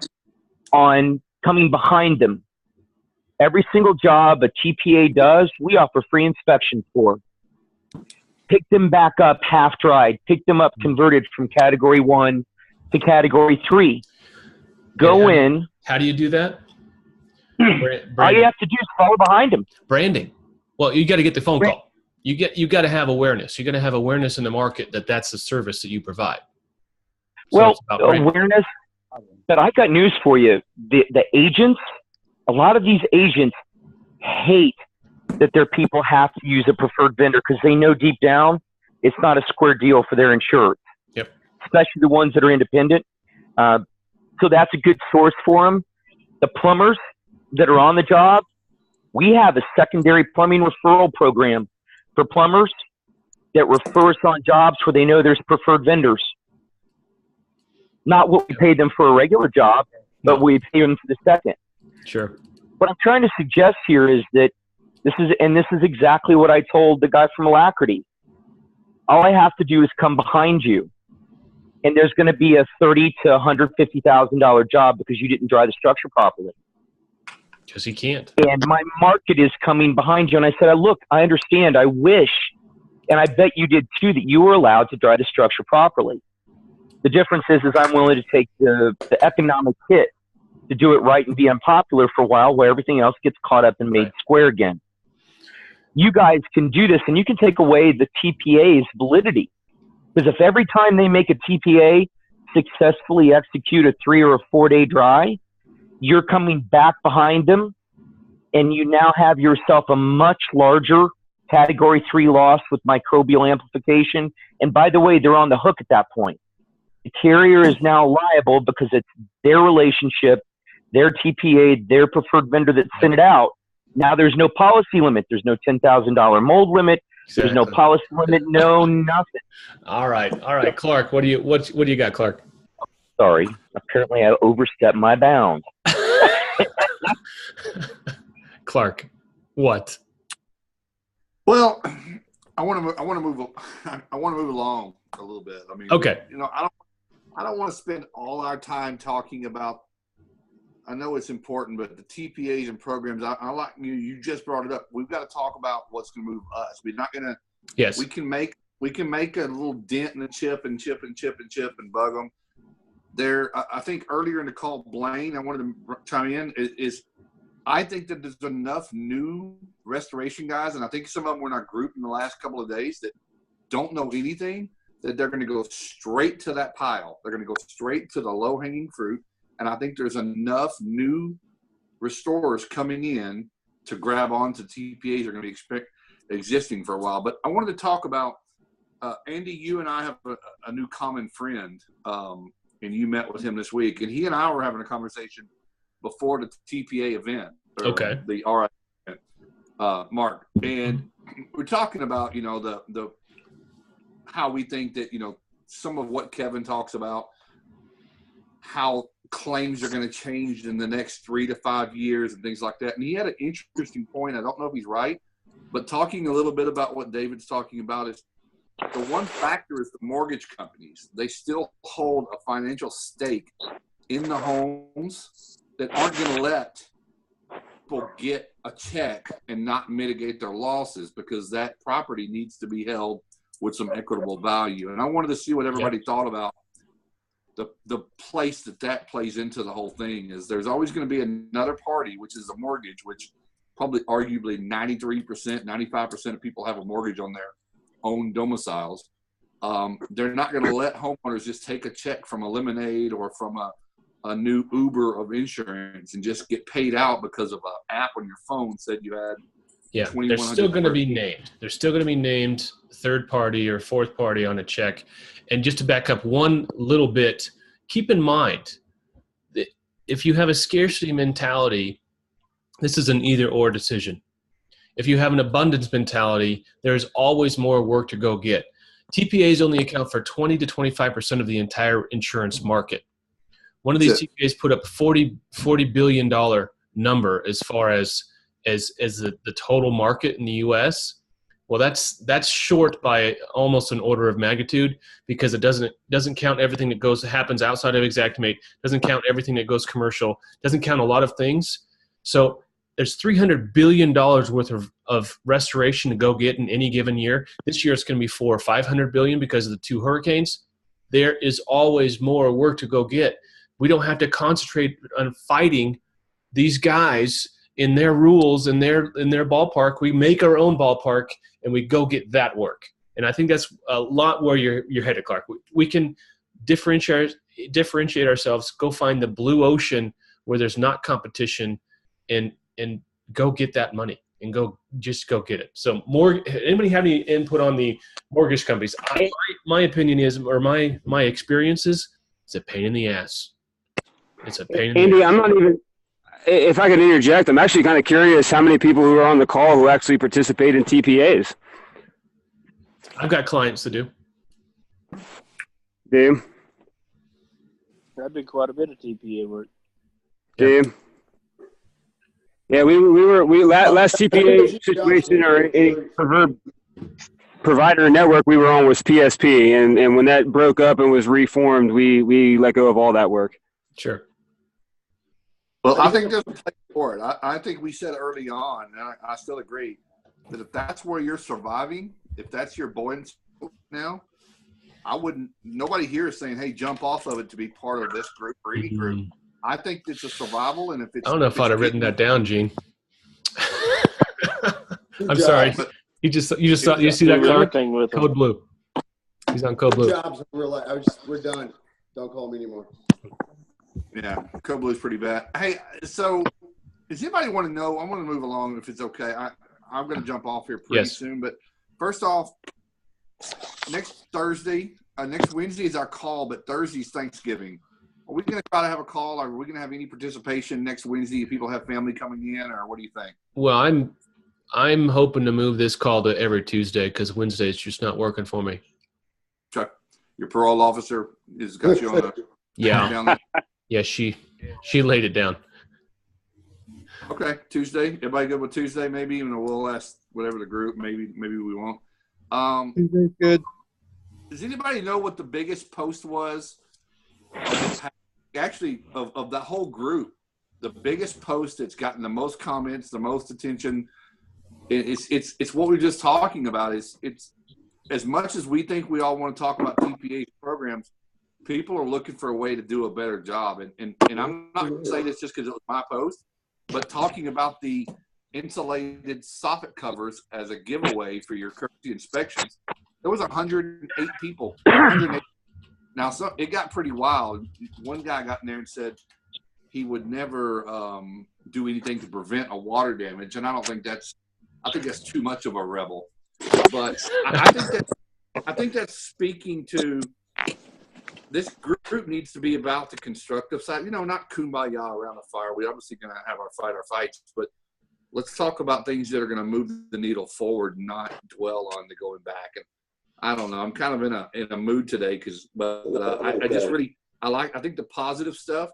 on coming behind them. Every single job a TPA does, we offer free inspection for. Pick them back up half-dried. Pick them up converted from Category 1 to Category 3. Go in. How do you do that? All you have to do is follow behind them. Branding. Well, you got to get the phone call. You got to have awareness. You got to have awareness in the market that that's the service that you provide. So well, awareness. But I got news for you. The agents, a lot of these agents hate that their people have to use a preferred vendor because they know deep down it's not a square deal for their insureds. Yep. Especially the ones that are independent. So that's a good source for them. The plumbers that are on the job, we have a secondary plumbing referral program for plumbers that refer us on jobs where they know there's preferred vendors. Not what we pay them for a regular job, but we pay them for the second. Sure. What I'm trying to suggest here is that this is exactly what I told the guy from Alacrity. All I have to do is come behind you, and there's going to be a $30,000 to $150,000 job because you didn't dry the structure properly. Because he can't. And my market is coming behind you. And I said, look, I understand. I wish, and I bet you did too, that you were allowed to dry the structure properly. The difference is I'm willing to take the economic hit to do it right and be unpopular for a while where everything else gets caught up and made square again. You guys can do this, and you can take away the TPA's validity. Because if every time they make a TPA successfully execute a 3 or a 4 day dry, you're coming back behind them, and you now have yourself a much larger Category 3 loss with microbial amplification. And by the way, they're on the hook at that point. The carrier is now liable because it's their relationship, their TPA, their preferred vendor that sent it out. Now there's no policy limit. There's no $10,000 mold limit. There's no policy limit. No nothing. All right, Clark. What do you got, Clark? Sorry, apparently I overstepped my bounds. Clark, what? Well, I want to move along a little bit. I mean, okay. I don't want to spend all our time talking about. I know it's important, but the TPAs and programs. I like you just brought it up. We've got to talk about what's going to move us. We're not going to. Yes. We can make a little dent in the chip and bug them. There, I think earlier in the call, Blaine, I wanted to chime in. Is I think that there's enough new restoration guys, and I think some of them were in our group in the last couple of days that don't know anything, that they're going to go straight to that pile. They're going to go straight to the low-hanging fruit, and I think there's enough new restorers coming in to grab onto TPAs that are going to be existing for a while. But I wanted to talk about, Andy, you and I have a new common friend, and you met with him this week, and he and I were having a conversation before the TPA event, okay, the RIA event, Mark, and we're talking about the how we think that some of what Kevin talks about, how claims are going to change in the next 3 to 5 years and things like that. And he had an interesting point. I don't know if he's right, but talking a little bit about what David's talking about is the one factor is the mortgage companies. They still hold a financial stake in the homes that aren't going to let people get a check and not mitigate their losses, because that property needs to be held with some equitable value. And I wanted to see what everybody thought about the place that plays into the whole thing. Is there's always going to be another party, which is a mortgage, which probably arguably 93%, 95% of people have a mortgage on their own domiciles. They're not going to let homeowners just take a check from a Lemonade or from a new Uber of insurance and just get paid out because of an app on your phone said you had. Yeah, they're still going to be named. They're still going to be named third party or fourth party on a check. And just to back up one little bit, keep in mind that if you have a scarcity mentality, this is an either or decision. If you have an abundance mentality, there's always more work to go get. TPAs only account for 20 to 25% of the entire insurance market. One of these TPAs put up $40 billion number as far as the total market in the U.S. Well, that's short by almost an order of magnitude, because it doesn't count everything that happens outside of Xactimate, doesn't count everything that goes commercial, doesn't count a lot of things. So there's $300 billion worth of restoration to go get in any given year. This year it's going to be $400 or $500 billion because of the 2 hurricanes. There is always more work to go get. We don't have to concentrate on fighting these guys in their rules, in their ballpark. We make our own ballpark and we go get that work. And I think that's a lot where you're headed, Clark. We can differentiate ourselves, go find the blue ocean where there's not competition, and go get that money and go get it. So anybody have any input on the mortgage companies? My opinion is, or my experience is, it's a pain in the ass. It's a pain in the Andy, ass. I'm not even, if I could interject, I'm actually kind of curious how many people who are on the call who actually participate in TPAs. I've got clients to do. Do I do quite a bit of TPA work. Yeah, we last TPA situation or any provider network we were on was PSP, and when that broke up and was reformed, we let go of all that work. Sure. Well, I think there's a place for it. I think we said early on, and I still agree, that if that's where you're surviving, if that's your buoyancy now, nobody here is saying, hey, jump off of it to be part of this group or any group. I think it's a survival, and if it's, I don't know if I'd have written that down, Gene. I'm sorry. You see that, Clark? Code Blue. He's on Code Blue. Jobs, we're done. Don't call me anymore. Yeah, Code Blue is pretty bad. Hey, so does anybody want to know? I want to move along if it's okay. I'm going to jump off here pretty soon, but first off, next Wednesday is our call, but Thursday's Thanksgiving. Are we going to try to have a call? Are we going to have any participation next Wednesday if people have family coming in, or what do you think? Well, I'm hoping to move this call to every Tuesday because Wednesday is just not working for me. Chuck, your parole officer has got you on the down there. Yeah, she laid it down. Okay, Tuesday. Everybody good with Tuesday? Maybe even we'll ask whatever the group. Maybe we won't. Tuesday's good. Does anybody know what the biggest post was? Actually, of the whole group, the biggest post that's gotten the most comments, the most attention. It's what we were just talking about. It's as much as we think we all want to talk about TPA programs, people are looking for a way to do a better job. And I'm not going to say this just because it was my post, but talking about the insulated soffit covers as a giveaway for your courtesy inspections, there was 108 people. 108. Now, so it got pretty wild. One guy got in there and said he would never do anything to prevent a water damage, and I think that's too much of a rebel. But I think that's speaking to this group needs to be about the constructive side. You know, not kumbaya around the fire. We're obviously going to have our fights, but let's talk about things that are going to move the needle forward, not dwell on the going back. And I don't know. I'm kind of in a mood today I think the positive stuff.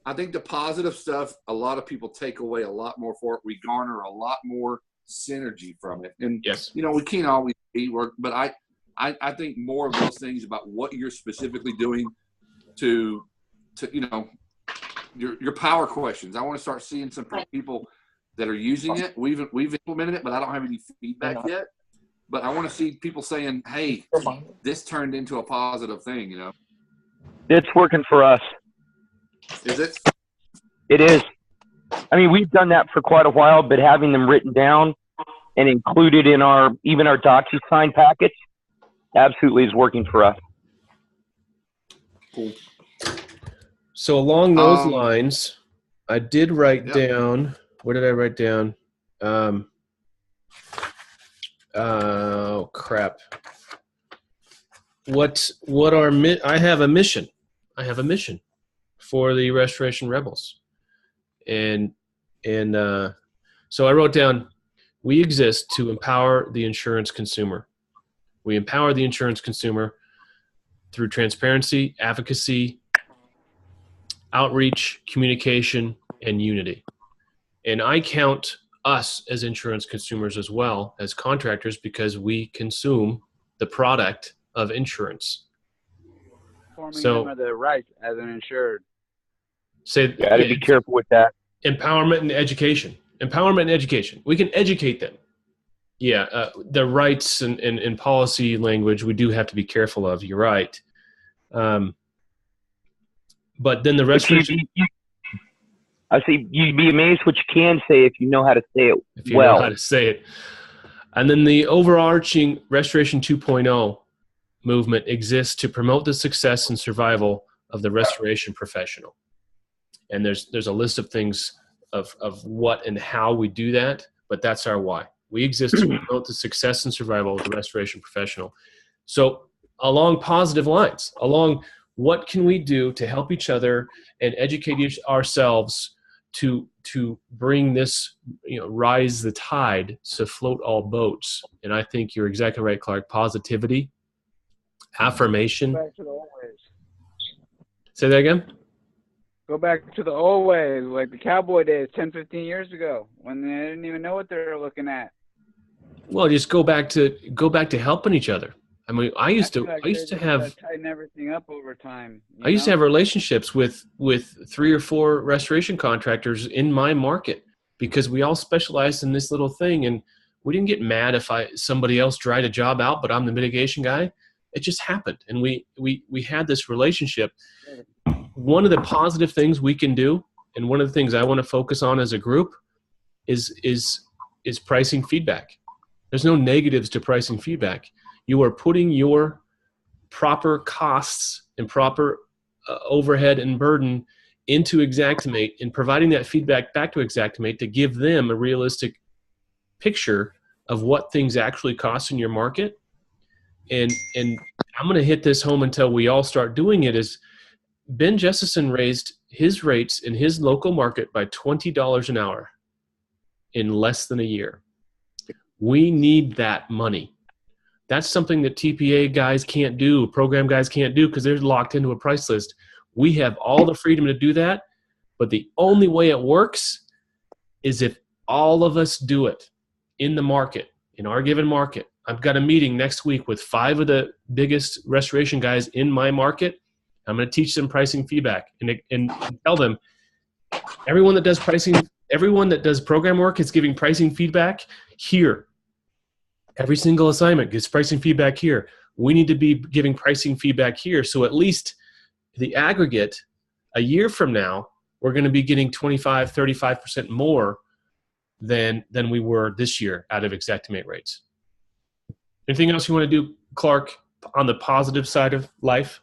I think the positive stuff, a lot of people take away a lot more for it. We garner a lot more synergy from it. And yes, you know, we can't always work, but I think more of those things about what you're specifically doing to you know, your power questions. I want to start seeing some people that are using it. We've implemented it, but I don't have any feedback yet. But I want to see people saying, "Hey, this turned into a positive thing." You know, It's working for us. is it? It is. I mean, we've done that for quite a while, but having them written down and included in even our DocuSign package absolutely is working for us. Cool. So along those lines, I did write down. What did I write down? Oh crap! I have a mission. I have a mission for the Restoration Rebels, and so I wrote down: we exist to empower the insurance consumer. We empower the insurance consumer through transparency, advocacy, outreach, communication, and unity. And I count us as insurance consumers as well as contractors because we consume the product of insurance. Forming them of their rights as an insured. You got to be careful with that. Empowerment and education. Empowerment and education. We can educate them. Yeah, the rights and policy language we do have to be careful of. You're right. But then the restoration. I say you'd be amazed what you can say if you know how to say it if you know how to say it. And then the overarching Restoration 2.0 movement exists to promote the success and survival of the restoration professional. And there's a list of things of what and how we do that, but that's our why. We exist to promote the success and survival of the restoration professional. So along positive lines, along what can we do to help each other and educate ourselves to bring this, rise the tide to float all boats. And I think you're exactly right, Clark. Positivity, affirmation. Go back to the old ways. Say that again? Go back to the old ways, like the cowboy days 10, 15 years ago, when they didn't even know what they were looking at. Well, just go back to helping each other. I mean, I used to have tighten everything up over time. I used to have relationships with 3 or 4 restoration contractors in my market because we all specialized in this little thing, and we didn't get mad if somebody else dried a job out, but I'm the mitigation guy. It just happened, and we had this relationship. One of the positive things we can do, and one of the things I want to focus on as a group, is pricing feedback. There's no negatives to pricing feedback. You are putting your proper costs and proper overhead and burden into Xactimate and providing that feedback back to Xactimate to give them a realistic picture of what things actually cost in your market. And I'm going to hit this home until we all start doing it. Is Ben Jessison raised his rates in his local market by $20 an hour in less than a year. We need that money. That's something that TPA guys can't do, program guys can't do, because they're locked into a price list. We have all the freedom to do that, but the only way it works is if all of us do it in the market, in our given market. I've got a meeting next week with 5 of the biggest restoration guys in my market. I'm going to teach them pricing feedback and tell them everyone that does program work is giving pricing feedback here. Every single assignment gets pricing feedback here. We need to be giving pricing feedback here. So at least the aggregate, a year from now, we're going to be getting 25, 35% more than we were this year out of Xactimate rates. Anything else you want to do, Clark, on the positive side of life?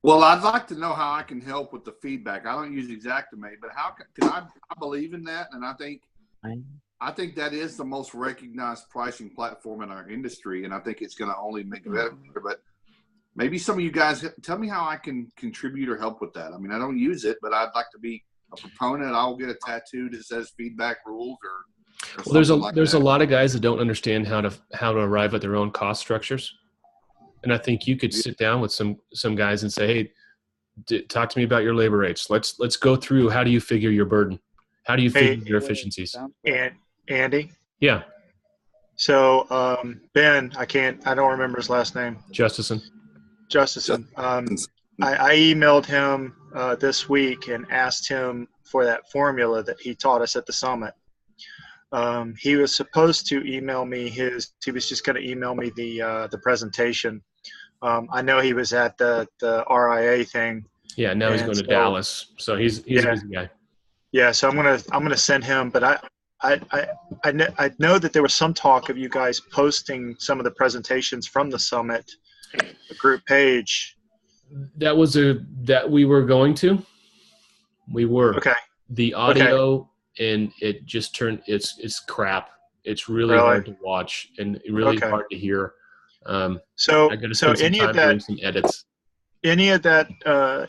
Well, I'd like to know how I can help with the feedback. I don't use Xactimate, but how can I believe in that, and I think that is the most recognized pricing platform in our industry, and I think it's going to only make it better. But maybe some of you guys tell me how I can contribute or help with that. I mean, I don't use it, but I'd like to be a proponent. I'll get a tattoo that says feedback rules or well, there's a lot of guys that don't understand how to arrive at their own cost structures. And I think you could sit down with some guys and say, hey, talk to me about your labor rates. Let's go through, how do you figure your burden? How do you figure your efficiencies? And Andy? Yeah. So Ben, I don't remember his last name. Justison. I emailed him this week and asked him for that formula that he taught us at the summit. He was supposed to email me he was just going to email me the presentation. I know he was at the RIA thing. Yeah, now he's going to Dallas, so he's a busy guy. Yeah, so I'm gonna send him, but I know that there was some talk of you guys posting some of the presentations from the summit, the group page. That we were going to. We were. Okay. The audio and it just turned. It's crap. It's really hard to watch and really hard to hear. So I got to spend some time doing some edits. Any of that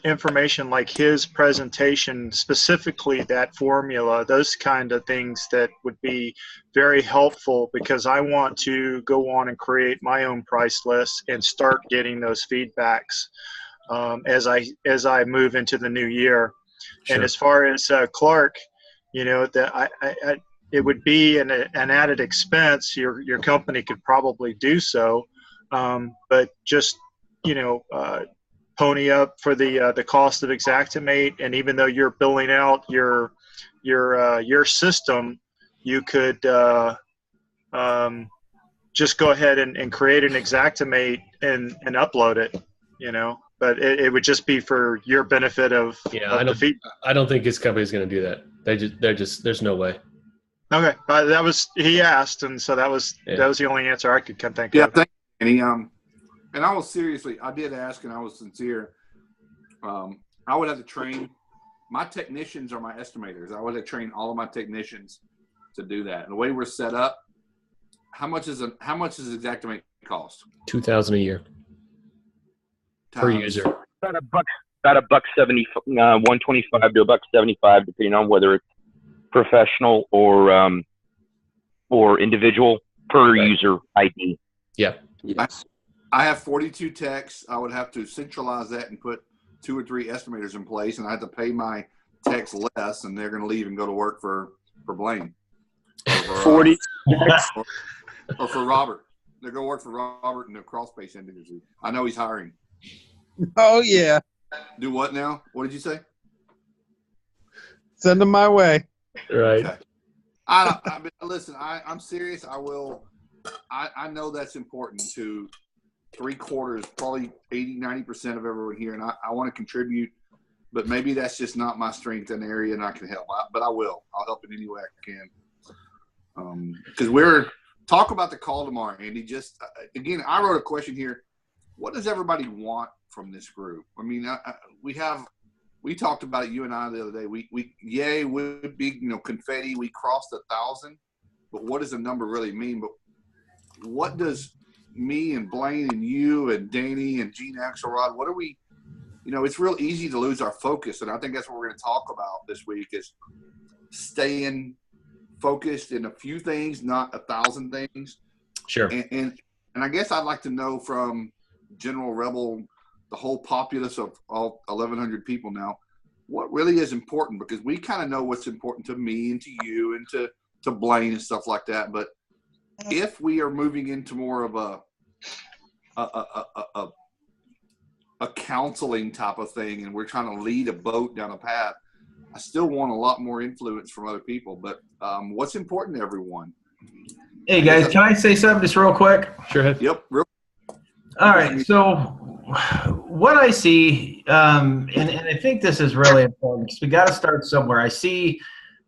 information, like his presentation, specifically that formula, those kind of things that would be very helpful, because I want to go on and create my own price list and start getting those feedbacks as I move into the new year. Sure. And as far as Clark, that it would be an added expense. Your company could probably do so, but just pony up for the cost of Xactimate, and even though you're billing out your system, you could just go ahead and create an Xactimate and upload it, But it would just be for your benefit of I don't think his company's going to do that. They're just there's no way. Okay, he asked, and so that was the only answer I could think of. Yeah, thank you. And I was I did ask, and I was sincere. I would have to train my technicians are my estimators. I would have trained all of my technicians to do that. And the way we're set up, how much does Xactimate cost? $2,000 a year per user. About $1.70, $125 to $1.75, depending on whether it's professional or individual per user ID. Yeah. Yes. I have 42 techs. I would have to centralize that and put 2 or 3 estimators in place, and I have to pay my techs less, and they're going to leave and go to work for Blaine. Or 40 or for Robert. They're going to work for Robert in the crawl space industry. I know he's hiring. Oh, yeah. Do what now? What did you say? Send them my way. Right. Okay. Listen, I'm serious. I know that's important to 3/4, probably 80-90% of everyone here, and I want to contribute, but maybe that's just not my strength in the area, and I can help. But I will. I'll help in any way I can. Because talk about the call tomorrow, Andy. Just again, I wrote a question here. What does everybody want from this group? I mean, we talked about it, you and I, the other day. We would be confetti. We crossed 1,000, but what does the number really mean? But what does me and Blaine and you and Danny and Gene Axelrod, what are we? It's real easy to lose our focus, and I think that's what we're going to talk about this week is staying focused in a few things, not 1,000 things. Sure. And I guess I'd like to know from General Rebel, the whole populace of all 1,100 people now, what really is important, because we kind of know what's important to me and to you and to Blaine and stuff like that. But if we are moving into more of a counseling type of thing, and we're trying to lead a boat down a path, I still want a lot more influence from other people. But what's important to everyone? Hey guys, can I say something just real quick? Sure. Yep. All right. So what I see, and I think this is really important because we got to start somewhere. I see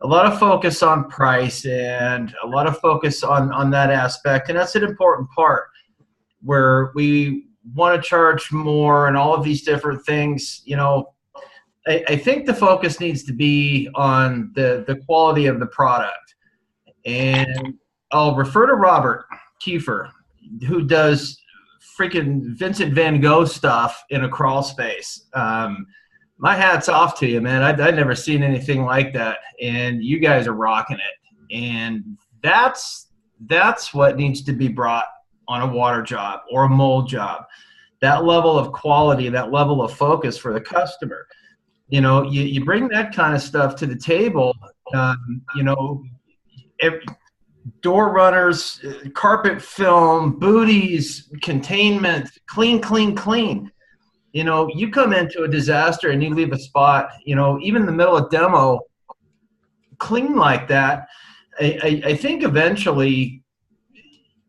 a lot of focus on price and a lot of focus on that aspect, and that's an important part where we want to charge more and all of these different things. I think the focus needs to be on the quality of the product. And I'll refer to Robert Kiefer, who does freaking Vincent Van Gogh stuff in a crawl space. My hat's off to you, man. I'd never seen anything like that, and you guys are rocking it. And that's what needs to be brought on a water job or a mold job. That level of quality, that level of focus for the customer. You bring that kind of stuff to the table. Door runners, carpet film, booties, containment, clean. You know, you come into a disaster and you leave a spot, you know, even in the middle of demo, clean like that. I think eventually,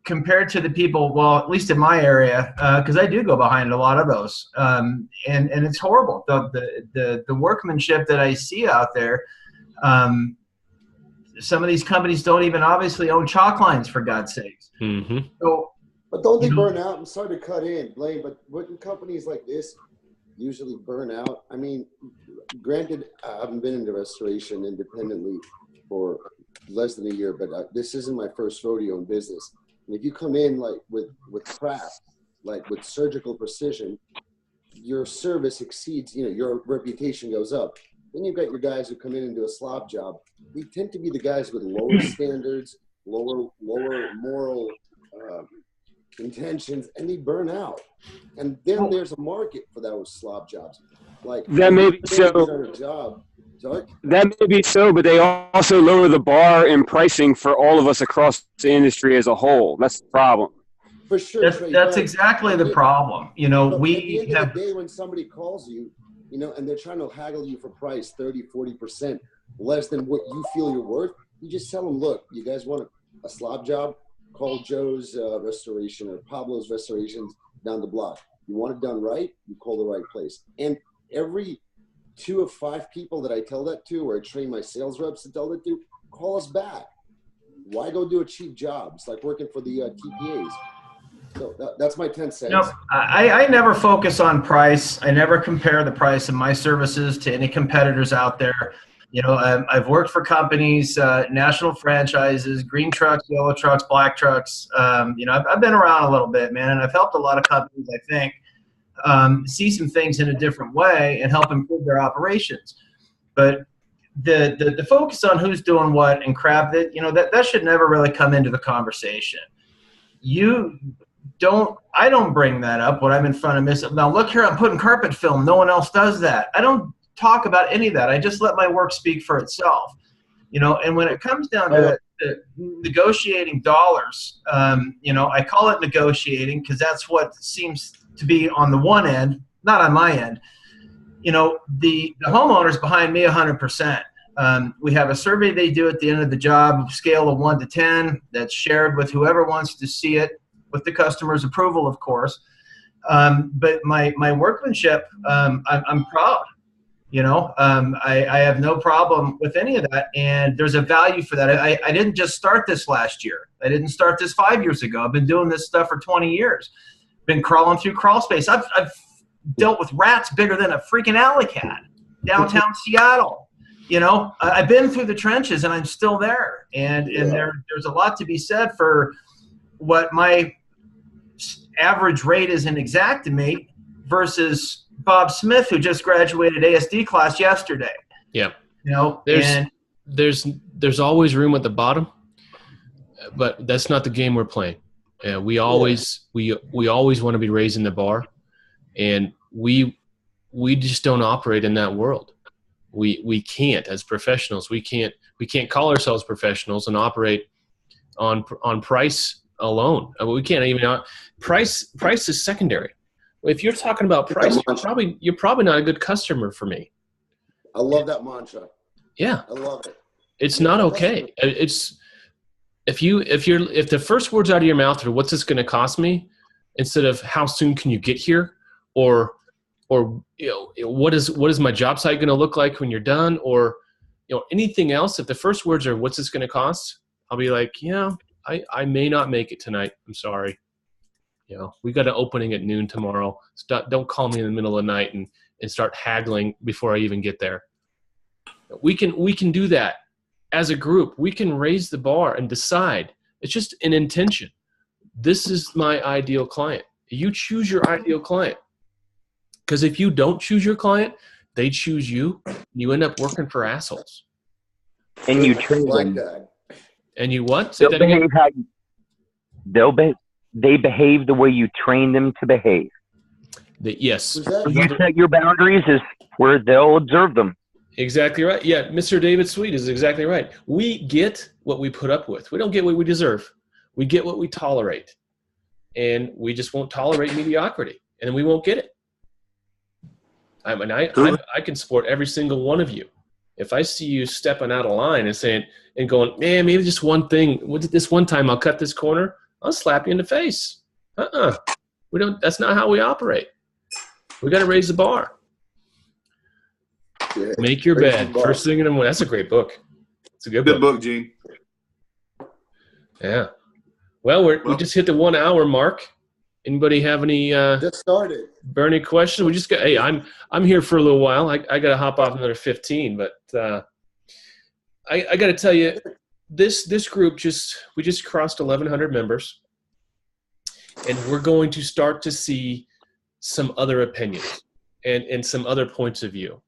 compared to the people, well, at least in my area, because I do go behind a lot of those, and it's horrible. The workmanship that I see out there. Some of these companies don't even obviously own chalk lines, for God's sakes. Mm-hmm. So, but don't they burn out? I'm sorry to cut in, Blaine, but wouldn't companies like this usually burn out? I mean, granted, I haven't been into restoration independently for less than a year, but this isn't my first rodeo in business. And if you come in like with craft, like with surgical precision, your service exceeds, you know, your reputation goes up. Then you've got your guys who come in and do a slop job. They tend to be the guys with lower standards, lower moral intentions, and they burn out. And then there's a market for those slop jobs. Like that may be so. That may be so, but they also lower the bar in pricing for all of us across the industry as a whole. That's the problem. For sure, that's exactly the problem. You know, at we the end have of the day when somebody calls you, you know, and they're trying to haggle you for price 30-40% less than what you feel you're worth, you just tell them, look, you guys want a slop job? Call Joe's Restoration or Pablo's Restorations down the block. You want it done right, you call the right place. And every 2 of 5 people that I tell that to, or I train my sales reps to tell that to, call us back. Why go do a cheap job? It's like working for the TPAs. So that's my 10 cents. No, I never focus on price. I never compare the price of my services to any competitors out there. You know, I've worked for companies, national franchises, green trucks, yellow trucks, black trucks. You know, I've been around a little bit, man, and I've helped a lot of companies, I think, see some things in a different way and help improve their operations. But the focus on who's doing what and crap, that, you know, that should never really come into the conversation. I don't bring that up when I'm in front of Miss. Now look here, I'm putting carpet film. No one else does that. I don't talk about any of that. I just let my work speak for itself. You know, and when it comes down to negotiating dollars, you know, I call it negotiating because that's what seems to be on the one end, not on my end. You know, the homeowner's behind me 100%. We have a survey they do at the end of the job, scale of 1 to 10, that's shared with whoever wants to see it, with the customer's approval, of course. But my workmanship, I'm proud. You know, I have no problem with any of that, and there's a value for that. I didn't just start this last year. I didn't start this 5 years ago. I've been doing this stuff for 20 years. Been crawling through crawl space. I've dealt with rats bigger than a freaking alley cat downtown Seattle. You know, I've been through the trenches, and I'm still there. And there's a lot to be said for what my average rate is in Xactimate versus Bob Smith, who just graduated ASD class yesterday. Yeah. You know, there's always room at the bottom, but that's not the game we're playing. We always want to be raising the bar, and we just don't operate in that world. We can't, as professionals. We can't call ourselves professionals and operate on price alone. I mean, we can't even price is secondary. If you're talking about price, you're probably not a good customer for me. I love that mantra. Yeah, I love it. It's not okay. It's if the first words out of your mouth are "What's this going to cost me?" instead of "How soon can you get here?" or you know, what is my job site going to look like when you're done, or you know, anything else. If the first words are "What's this going to cost?" I'll be like, yeah, I may not make it tonight. I'm sorry. You know, we got an opening at noon tomorrow. Don't call me in the middle of the night and start haggling before I even get there. We can do that as a group. We can raise the bar and decide. It's just an intention. This is my ideal client. You choose your ideal client. Because if you don't choose your client, they choose you. You end up working for assholes. And you train them. And you what? Say that again. They behave the way you train them to behave. Yes. You set your boundaries is where they'll observe them. Exactly right. Yeah, Mr. David Sweet is exactly right. We get what we put up with. We don't get what we deserve. We get what we tolerate. And we just won't tolerate mediocrity. And we won't get it. I mean, I can support every single one of you. If I see you stepping out of line and saying and going, man, maybe just one thing. This one time I'll cut this corner. I'll slap you in the face. We don't. That's not how we operate. We got to raise the bar. Yeah. Make your bed first thing in the morning. That's a great book. It's a good book, Gene. Yeah. Well, we just hit the 1 hour mark. Anybody have any just started burning questions? We just got. Hey, I'm here for a little while. I got to hop off another 15, but I got to tell you, this group we just crossed 1,100 members, and we're going to start to see some other opinions and some other points of view,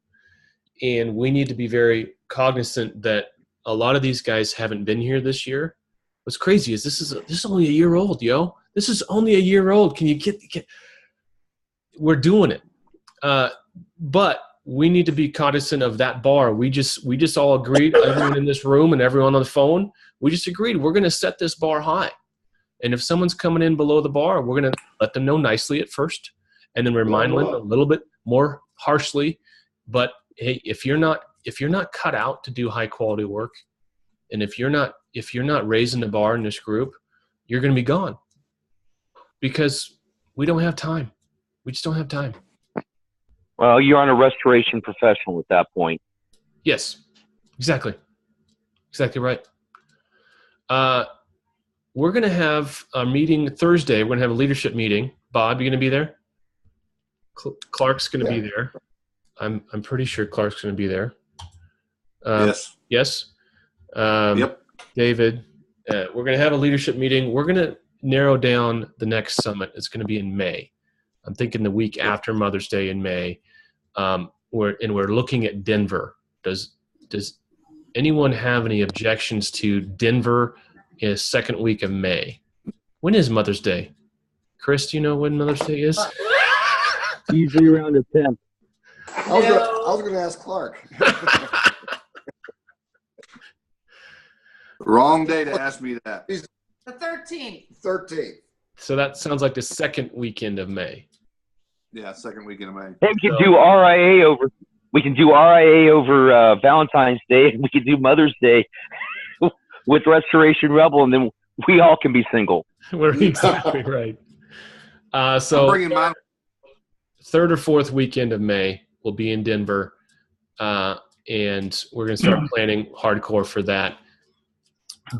and we need to be very cognizant that a lot of these guys haven't been here this year. What's crazy is this is only a year old, yo. This is only a year old. Can you get we're doing it. But we need to be cognizant of that bar. We just all agreed, everyone in this room and everyone on the phone, we just agreed we're going to set this bar high. And if someone's coming in below the bar, we're going to let them know nicely at first and then remind them a little bit more harshly. But hey, if you're not cut out to do high quality work, and if you're not raising the bar in this group, you're going to be gone. Because we don't have time. We just don't have time. Well, you're on a restoration professional at that point. Yes, exactly. Exactly right. We're going to have a meeting Thursday. We're going to have a leadership meeting. Bob, you going to be there? Clark's going to be there. I'm pretty sure Clark's going to be there. Yes. Yes. Yep. David, we're going to have a leadership meeting. We're going to narrow down the next summit. It's going to be in May. I'm thinking the week after Mother's Day in May. We're looking at Denver. Does anyone have any objections to Denver in the second week of May? When is Mother's Day? Chris, do you know when Mother's Day is? Usually around the 10th. I was going to ask Clark. Wrong day to ask me that. The 13th. 13th. So that sounds like the second weekend of May. Yeah, second weekend of May. Hey, we can do RIA over. We can do RIA over Valentine's Day, and we can do Mother's Day with Restoration Rebel, and then we all can be single. We're exactly right. So third or fourth weekend of May, we'll be in Denver, and we're going to start planning hardcore for that.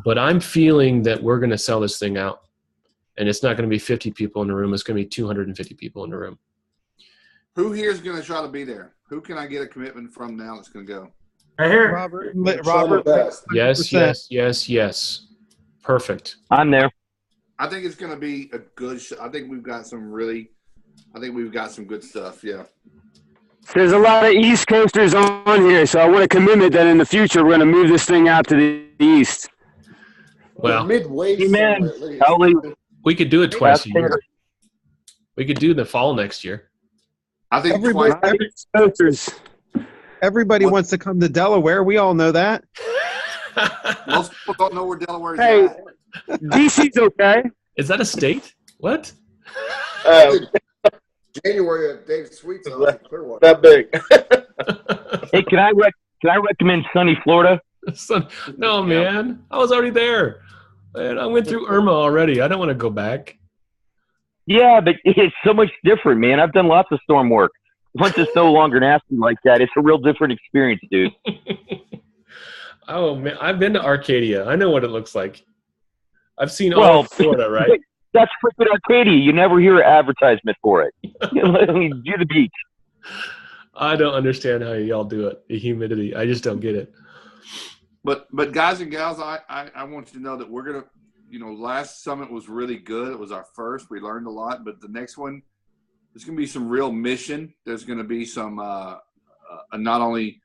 But I'm feeling that we're going to sell this thing out, and it's not going to be 50 people in the room. It's going to be 250 people in the room. Who here is going to try to be there? Who can I get a commitment from now that's going to go? Right here. Robert. Yes. Perfect. I'm there. I think it's going to be a good show. I think we've got some good stuff. Yeah. There's a lot of East Coasters on here, so I want a commitment that in the future we're going to move this thing out to the east. Well, midway. We could do it twice a year. We could do the fall next year. I think everybody wants to come to Delaware. We all know that. Most people don't know where Delaware is at. DC's okay. Is that a state? What? January at Dave's Sweets on Clearwater. That big. Hey, can I recommend sunny Florida? No, man. I was already there. Man, I went through Irma already. I don't want to go back. Yeah, but it's so much different, man. I've done lots of storm work. Once it's no longer nasty like that, it's a real different experience, dude. Oh, man. I've been to Arcadia. I know what it looks like. I've seen all of Florida, right? That's freaking Arcadia. You never hear an advertisement for it. I mean, do the beach. I don't understand how y'all do it. The humidity. I just don't get it. But guys and gals, I want you to know that we're going to, last summit was really good. It was our first. We learned a lot. But the next one, there's going to be some real mission. There's going to be some not only,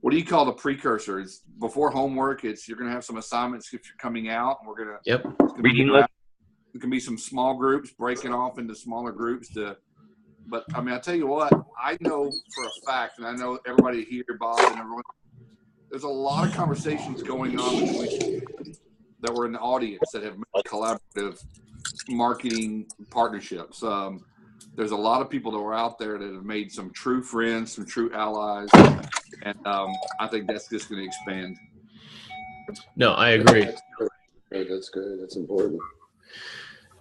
what do you call the precursor? It's before homework. You're going to have some assignments if you're coming out. And we're going to – Yep. There can be some small groups breaking off into smaller groups but I mean, I tell you what, I know for a fact, and I know everybody here, Bob and everyone, there's a lot of conversations going on between that were in the audience that have made collaborative marketing partnerships. there's a lot of people that were out there that have made some true friends, some true allies, and I think that's just going to expand. No, I agree. That's good. That's important.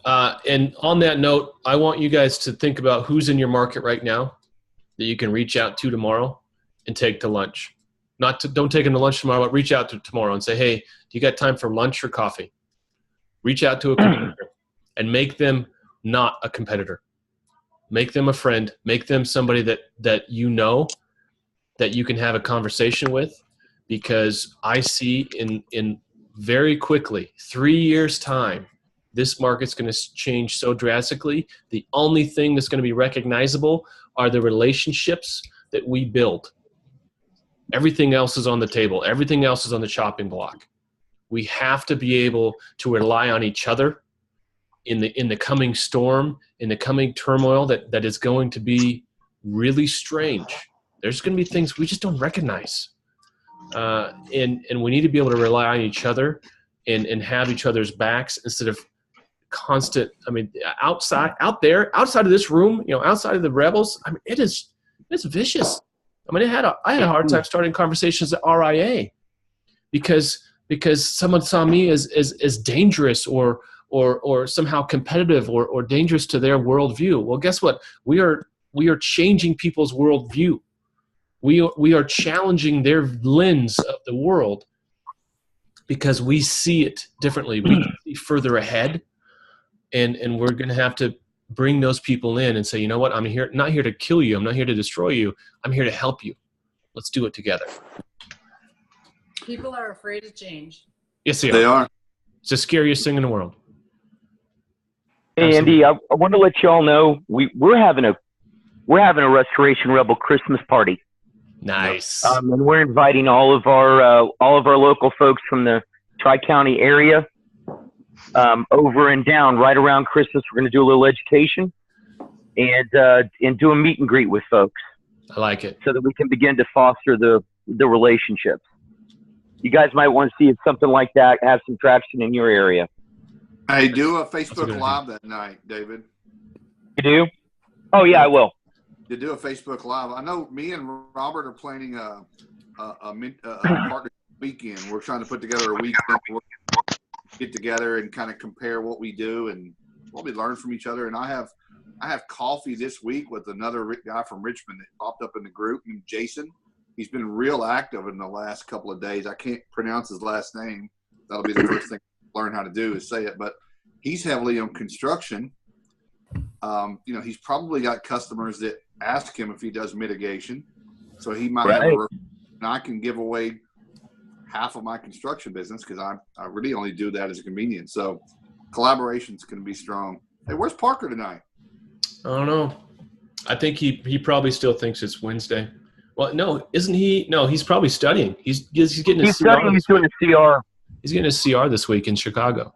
And on that note, I want you guys to think about who's in your market right now that you can reach out to tomorrow and take to lunch. Don't take them to lunch tomorrow, but reach out to tomorrow and say, hey, do you got time for lunch or coffee? Reach out to a competitor and make them not a competitor. Make them a friend. Make them somebody that you know that you can have a conversation with, because I see in very quickly, 3 years' time, this market's going to change so drastically. The only thing that's going to be recognizable are the relationships that we build. Everything else is on the table. Everything else is on the chopping block. We have to be able to rely on each other in the coming storm, in the coming turmoil that is going to be really strange. There's going to be things we just don't recognize. And we need to be able to rely on each other and have each other's backs instead of constant. I mean, outside of this room, outside of the rebels, I mean, it's vicious. I mean, I had a hard time starting conversations at RIA because someone saw me as dangerous or somehow competitive or dangerous to their worldview. Well, guess what? We are changing people's worldview. We are challenging their lens of the world because we see it differently. We can see further ahead, and we're going to have to bring those people in and say, you know what? I'm here, not here to kill you. I'm not here to destroy you. I'm here to help you. Let's do it together. People are afraid of change. Yes, they are. It's the scariest thing in the world. Hey, Andy, I want to let you all know we're having a Restoration Rebel Christmas party. Nice. And we're inviting all of our local folks from the Tri-County area over and down right around Christmas. We're going to do a little education and do a meet and greet with folks. I like it. So that we can begin to foster the relationships. You guys might want to see if something like that has some traction in your area. Hey, do a Facebook Live that night, David. You do? Oh, yeah, I will. You do a Facebook Live. I know me and Robert are planning a partnership weekend. We're trying to put together a weekend where we get together and kind of compare what we do and what we learn from each other. And I have coffee this week with another guy from Richmond that popped up in the group named Jason. He's been real active in the last couple of days. I can't pronounce his last name. That'll be the first thing I learn how to do is say it. But he's heavily on construction. He's probably got customers that ask him if he does mitigation. So he might have and I can give away half of my construction business because I really only do that as a convenience. So collaboration's going to be strong. Hey, where's Parker tonight? I don't know. I think he probably still thinks it's Wednesday. Well, no, isn't he? No, he's probably studying. He's getting his CR. He's doing a CR. He's getting a CR this week in Chicago.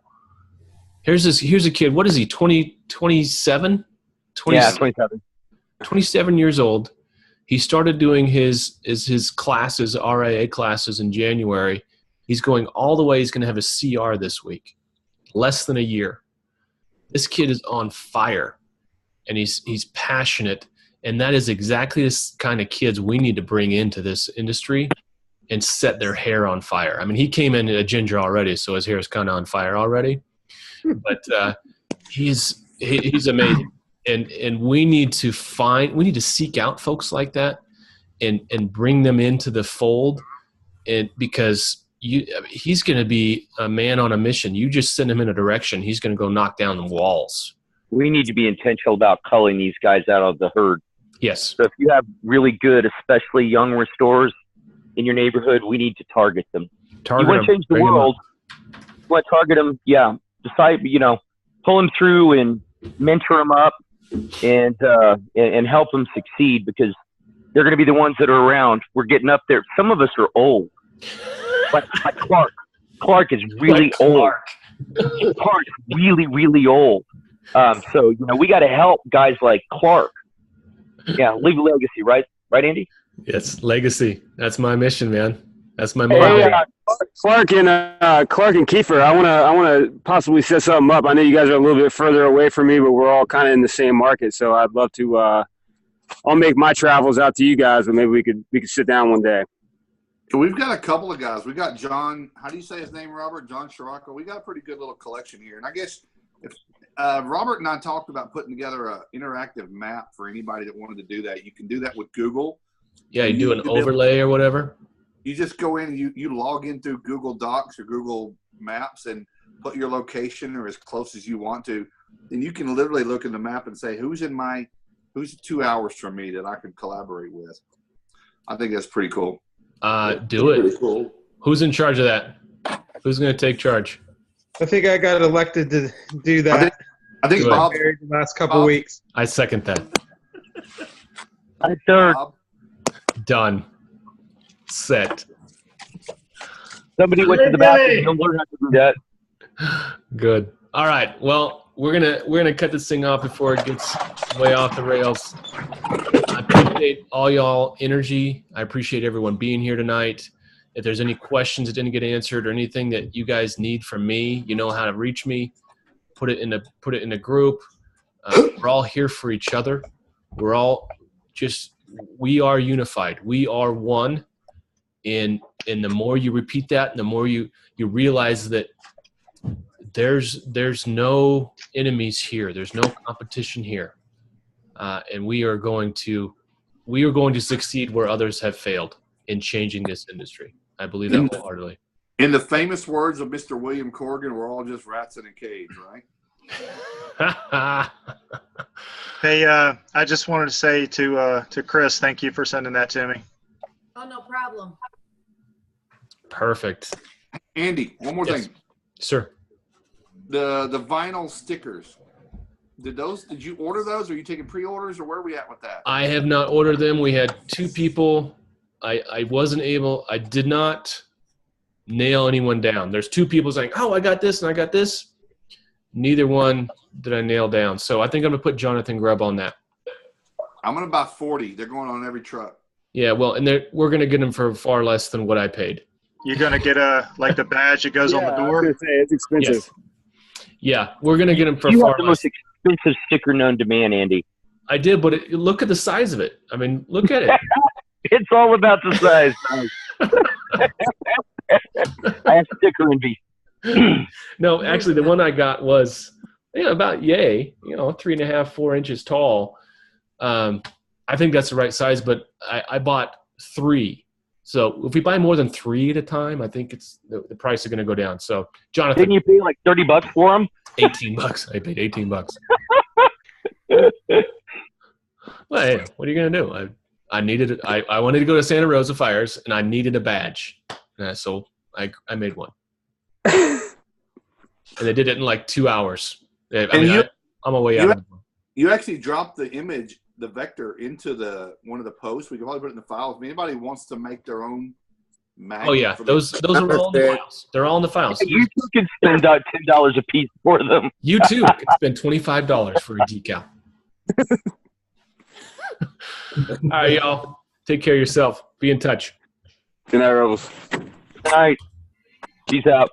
Here's a kid. What is he? 27? Yeah, 27. 27 years old. He started doing his classes, RIA classes in January. He's going all the way. He's going to have a CR this week. Less than a year. This kid is on fire, and he's passionate. And that is exactly this kind of kids we need to bring into this industry and set their hair on fire. I mean, he came in a ginger already, so his hair is kind of on fire already. But he's amazing. And we need to seek out folks like that and bring them into the fold. And because he's going to be a man on a mission. You just send him in a direction, he's going to go knock down the walls. We need to be intentional about culling these guys out of the herd. Yes. So if you have really good, especially young restorers in your neighborhood, we need to target them. You want to change the world. You want to target them. Yeah. Decide, pull them through and mentor them up and help them succeed because they're going to be the ones that are around. We're getting up there. Some of us are old. Like Clark. Clark is really old. Clark's really, really old. So, we got to help guys like Clark. Yeah, leave a legacy, right? Right, Andy? Yes, legacy. That's my mission, man. That's my Hey, motivator. Clark and Kiefer, I wanna possibly set something up. I know you guys are a little bit further away from me, but we're all kind of in the same market. So I'd love to. I'll make my travels out to you guys, but maybe we could sit down one day. We've got a couple of guys. We got John. How do you say his name, Robert? John Scirocco. We got a pretty good little collection here. And I guess if Robert and I talked about putting together an interactive map for anybody that wanted to do that, you can do that with Google. Yeah, you do an overlay or whatever. You just go in and you log in through Google Docs or Google Maps and put your location or as close as you want to. Then you can literally look in the map and say, who's 2 hours from me that I can collaborate with. I think that's pretty cool. Do it. Pretty cool. Who's in charge of that? Who's going to take charge? I think I got elected to do that. I think Bob. The last couple weeks. I second that. I third. Done. Set. Somebody went to the bathroom. You'll learn how to do that. Good. All right. Well, we're gonna cut this thing off before it gets way off the rails. I appreciate all y'all energy. I appreciate everyone being here tonight. If there's any questions that didn't get answered or anything that you guys need from me, you know how to reach me. Put it in a group. We're all here for each other. We are unified. We are one. And the more you repeat that, and the more you realize that there's no enemies here. There's no competition here. And we are going to succeed where others have failed in changing this industry. I believe that wholeheartedly. In the famous words of Mr. William Corgan, we're all just rats in a cage, right? Hey, I just wanted to say to Chris, thank you for sending that to me. Oh, no problem. Perfect. Andy, one more thing. Sir. The vinyl stickers. Did you order those? Are you taking pre-orders, or where are we at with that? I have not ordered them. We had 2 people. I did not nail anyone down. There's 2 people saying, oh, I got this and I got this. Neither one did I nail down. So I think I'm going to put Jonathan Grubb on that. I'm going to buy 40. They're going on every truck. Yeah, well, and we're going to get them for far less than what I paid. You're going to get the badge that goes on the door? I was gonna say, it's expensive. Yes. Yeah, we're going to get them for You far have the less. most expensive sticker known to man, Andy. I did, but look at the size of it. I mean, look at it. It's all about the size. I have sticker envy. No, actually, the one I got was about 3.5, 4 inches tall. I think that's the right size, but I bought 3. So if we buy more than 3 at a time, I think the price is going to go down. So, Jonathan, didn't you pay like $30 for them? $18. I paid $18. Well, hey, what are you going to do? I needed it. I wanted to go to Santa Rosa Fires, and I needed a badge. So I made one. And they did it in like 2 hours. I'm away out. You actually dropped the image, the vector, into one of the posts. We can probably put it in the files. If anybody wants to make their own magnet. Oh yeah, those are all in the files. They're all in the files. You too can spend $10 a piece for them. You too can spend $25 for a decal. All right, y'all. Take care of yourself. Be in touch. Good night, Rebels. Good night. Peace out.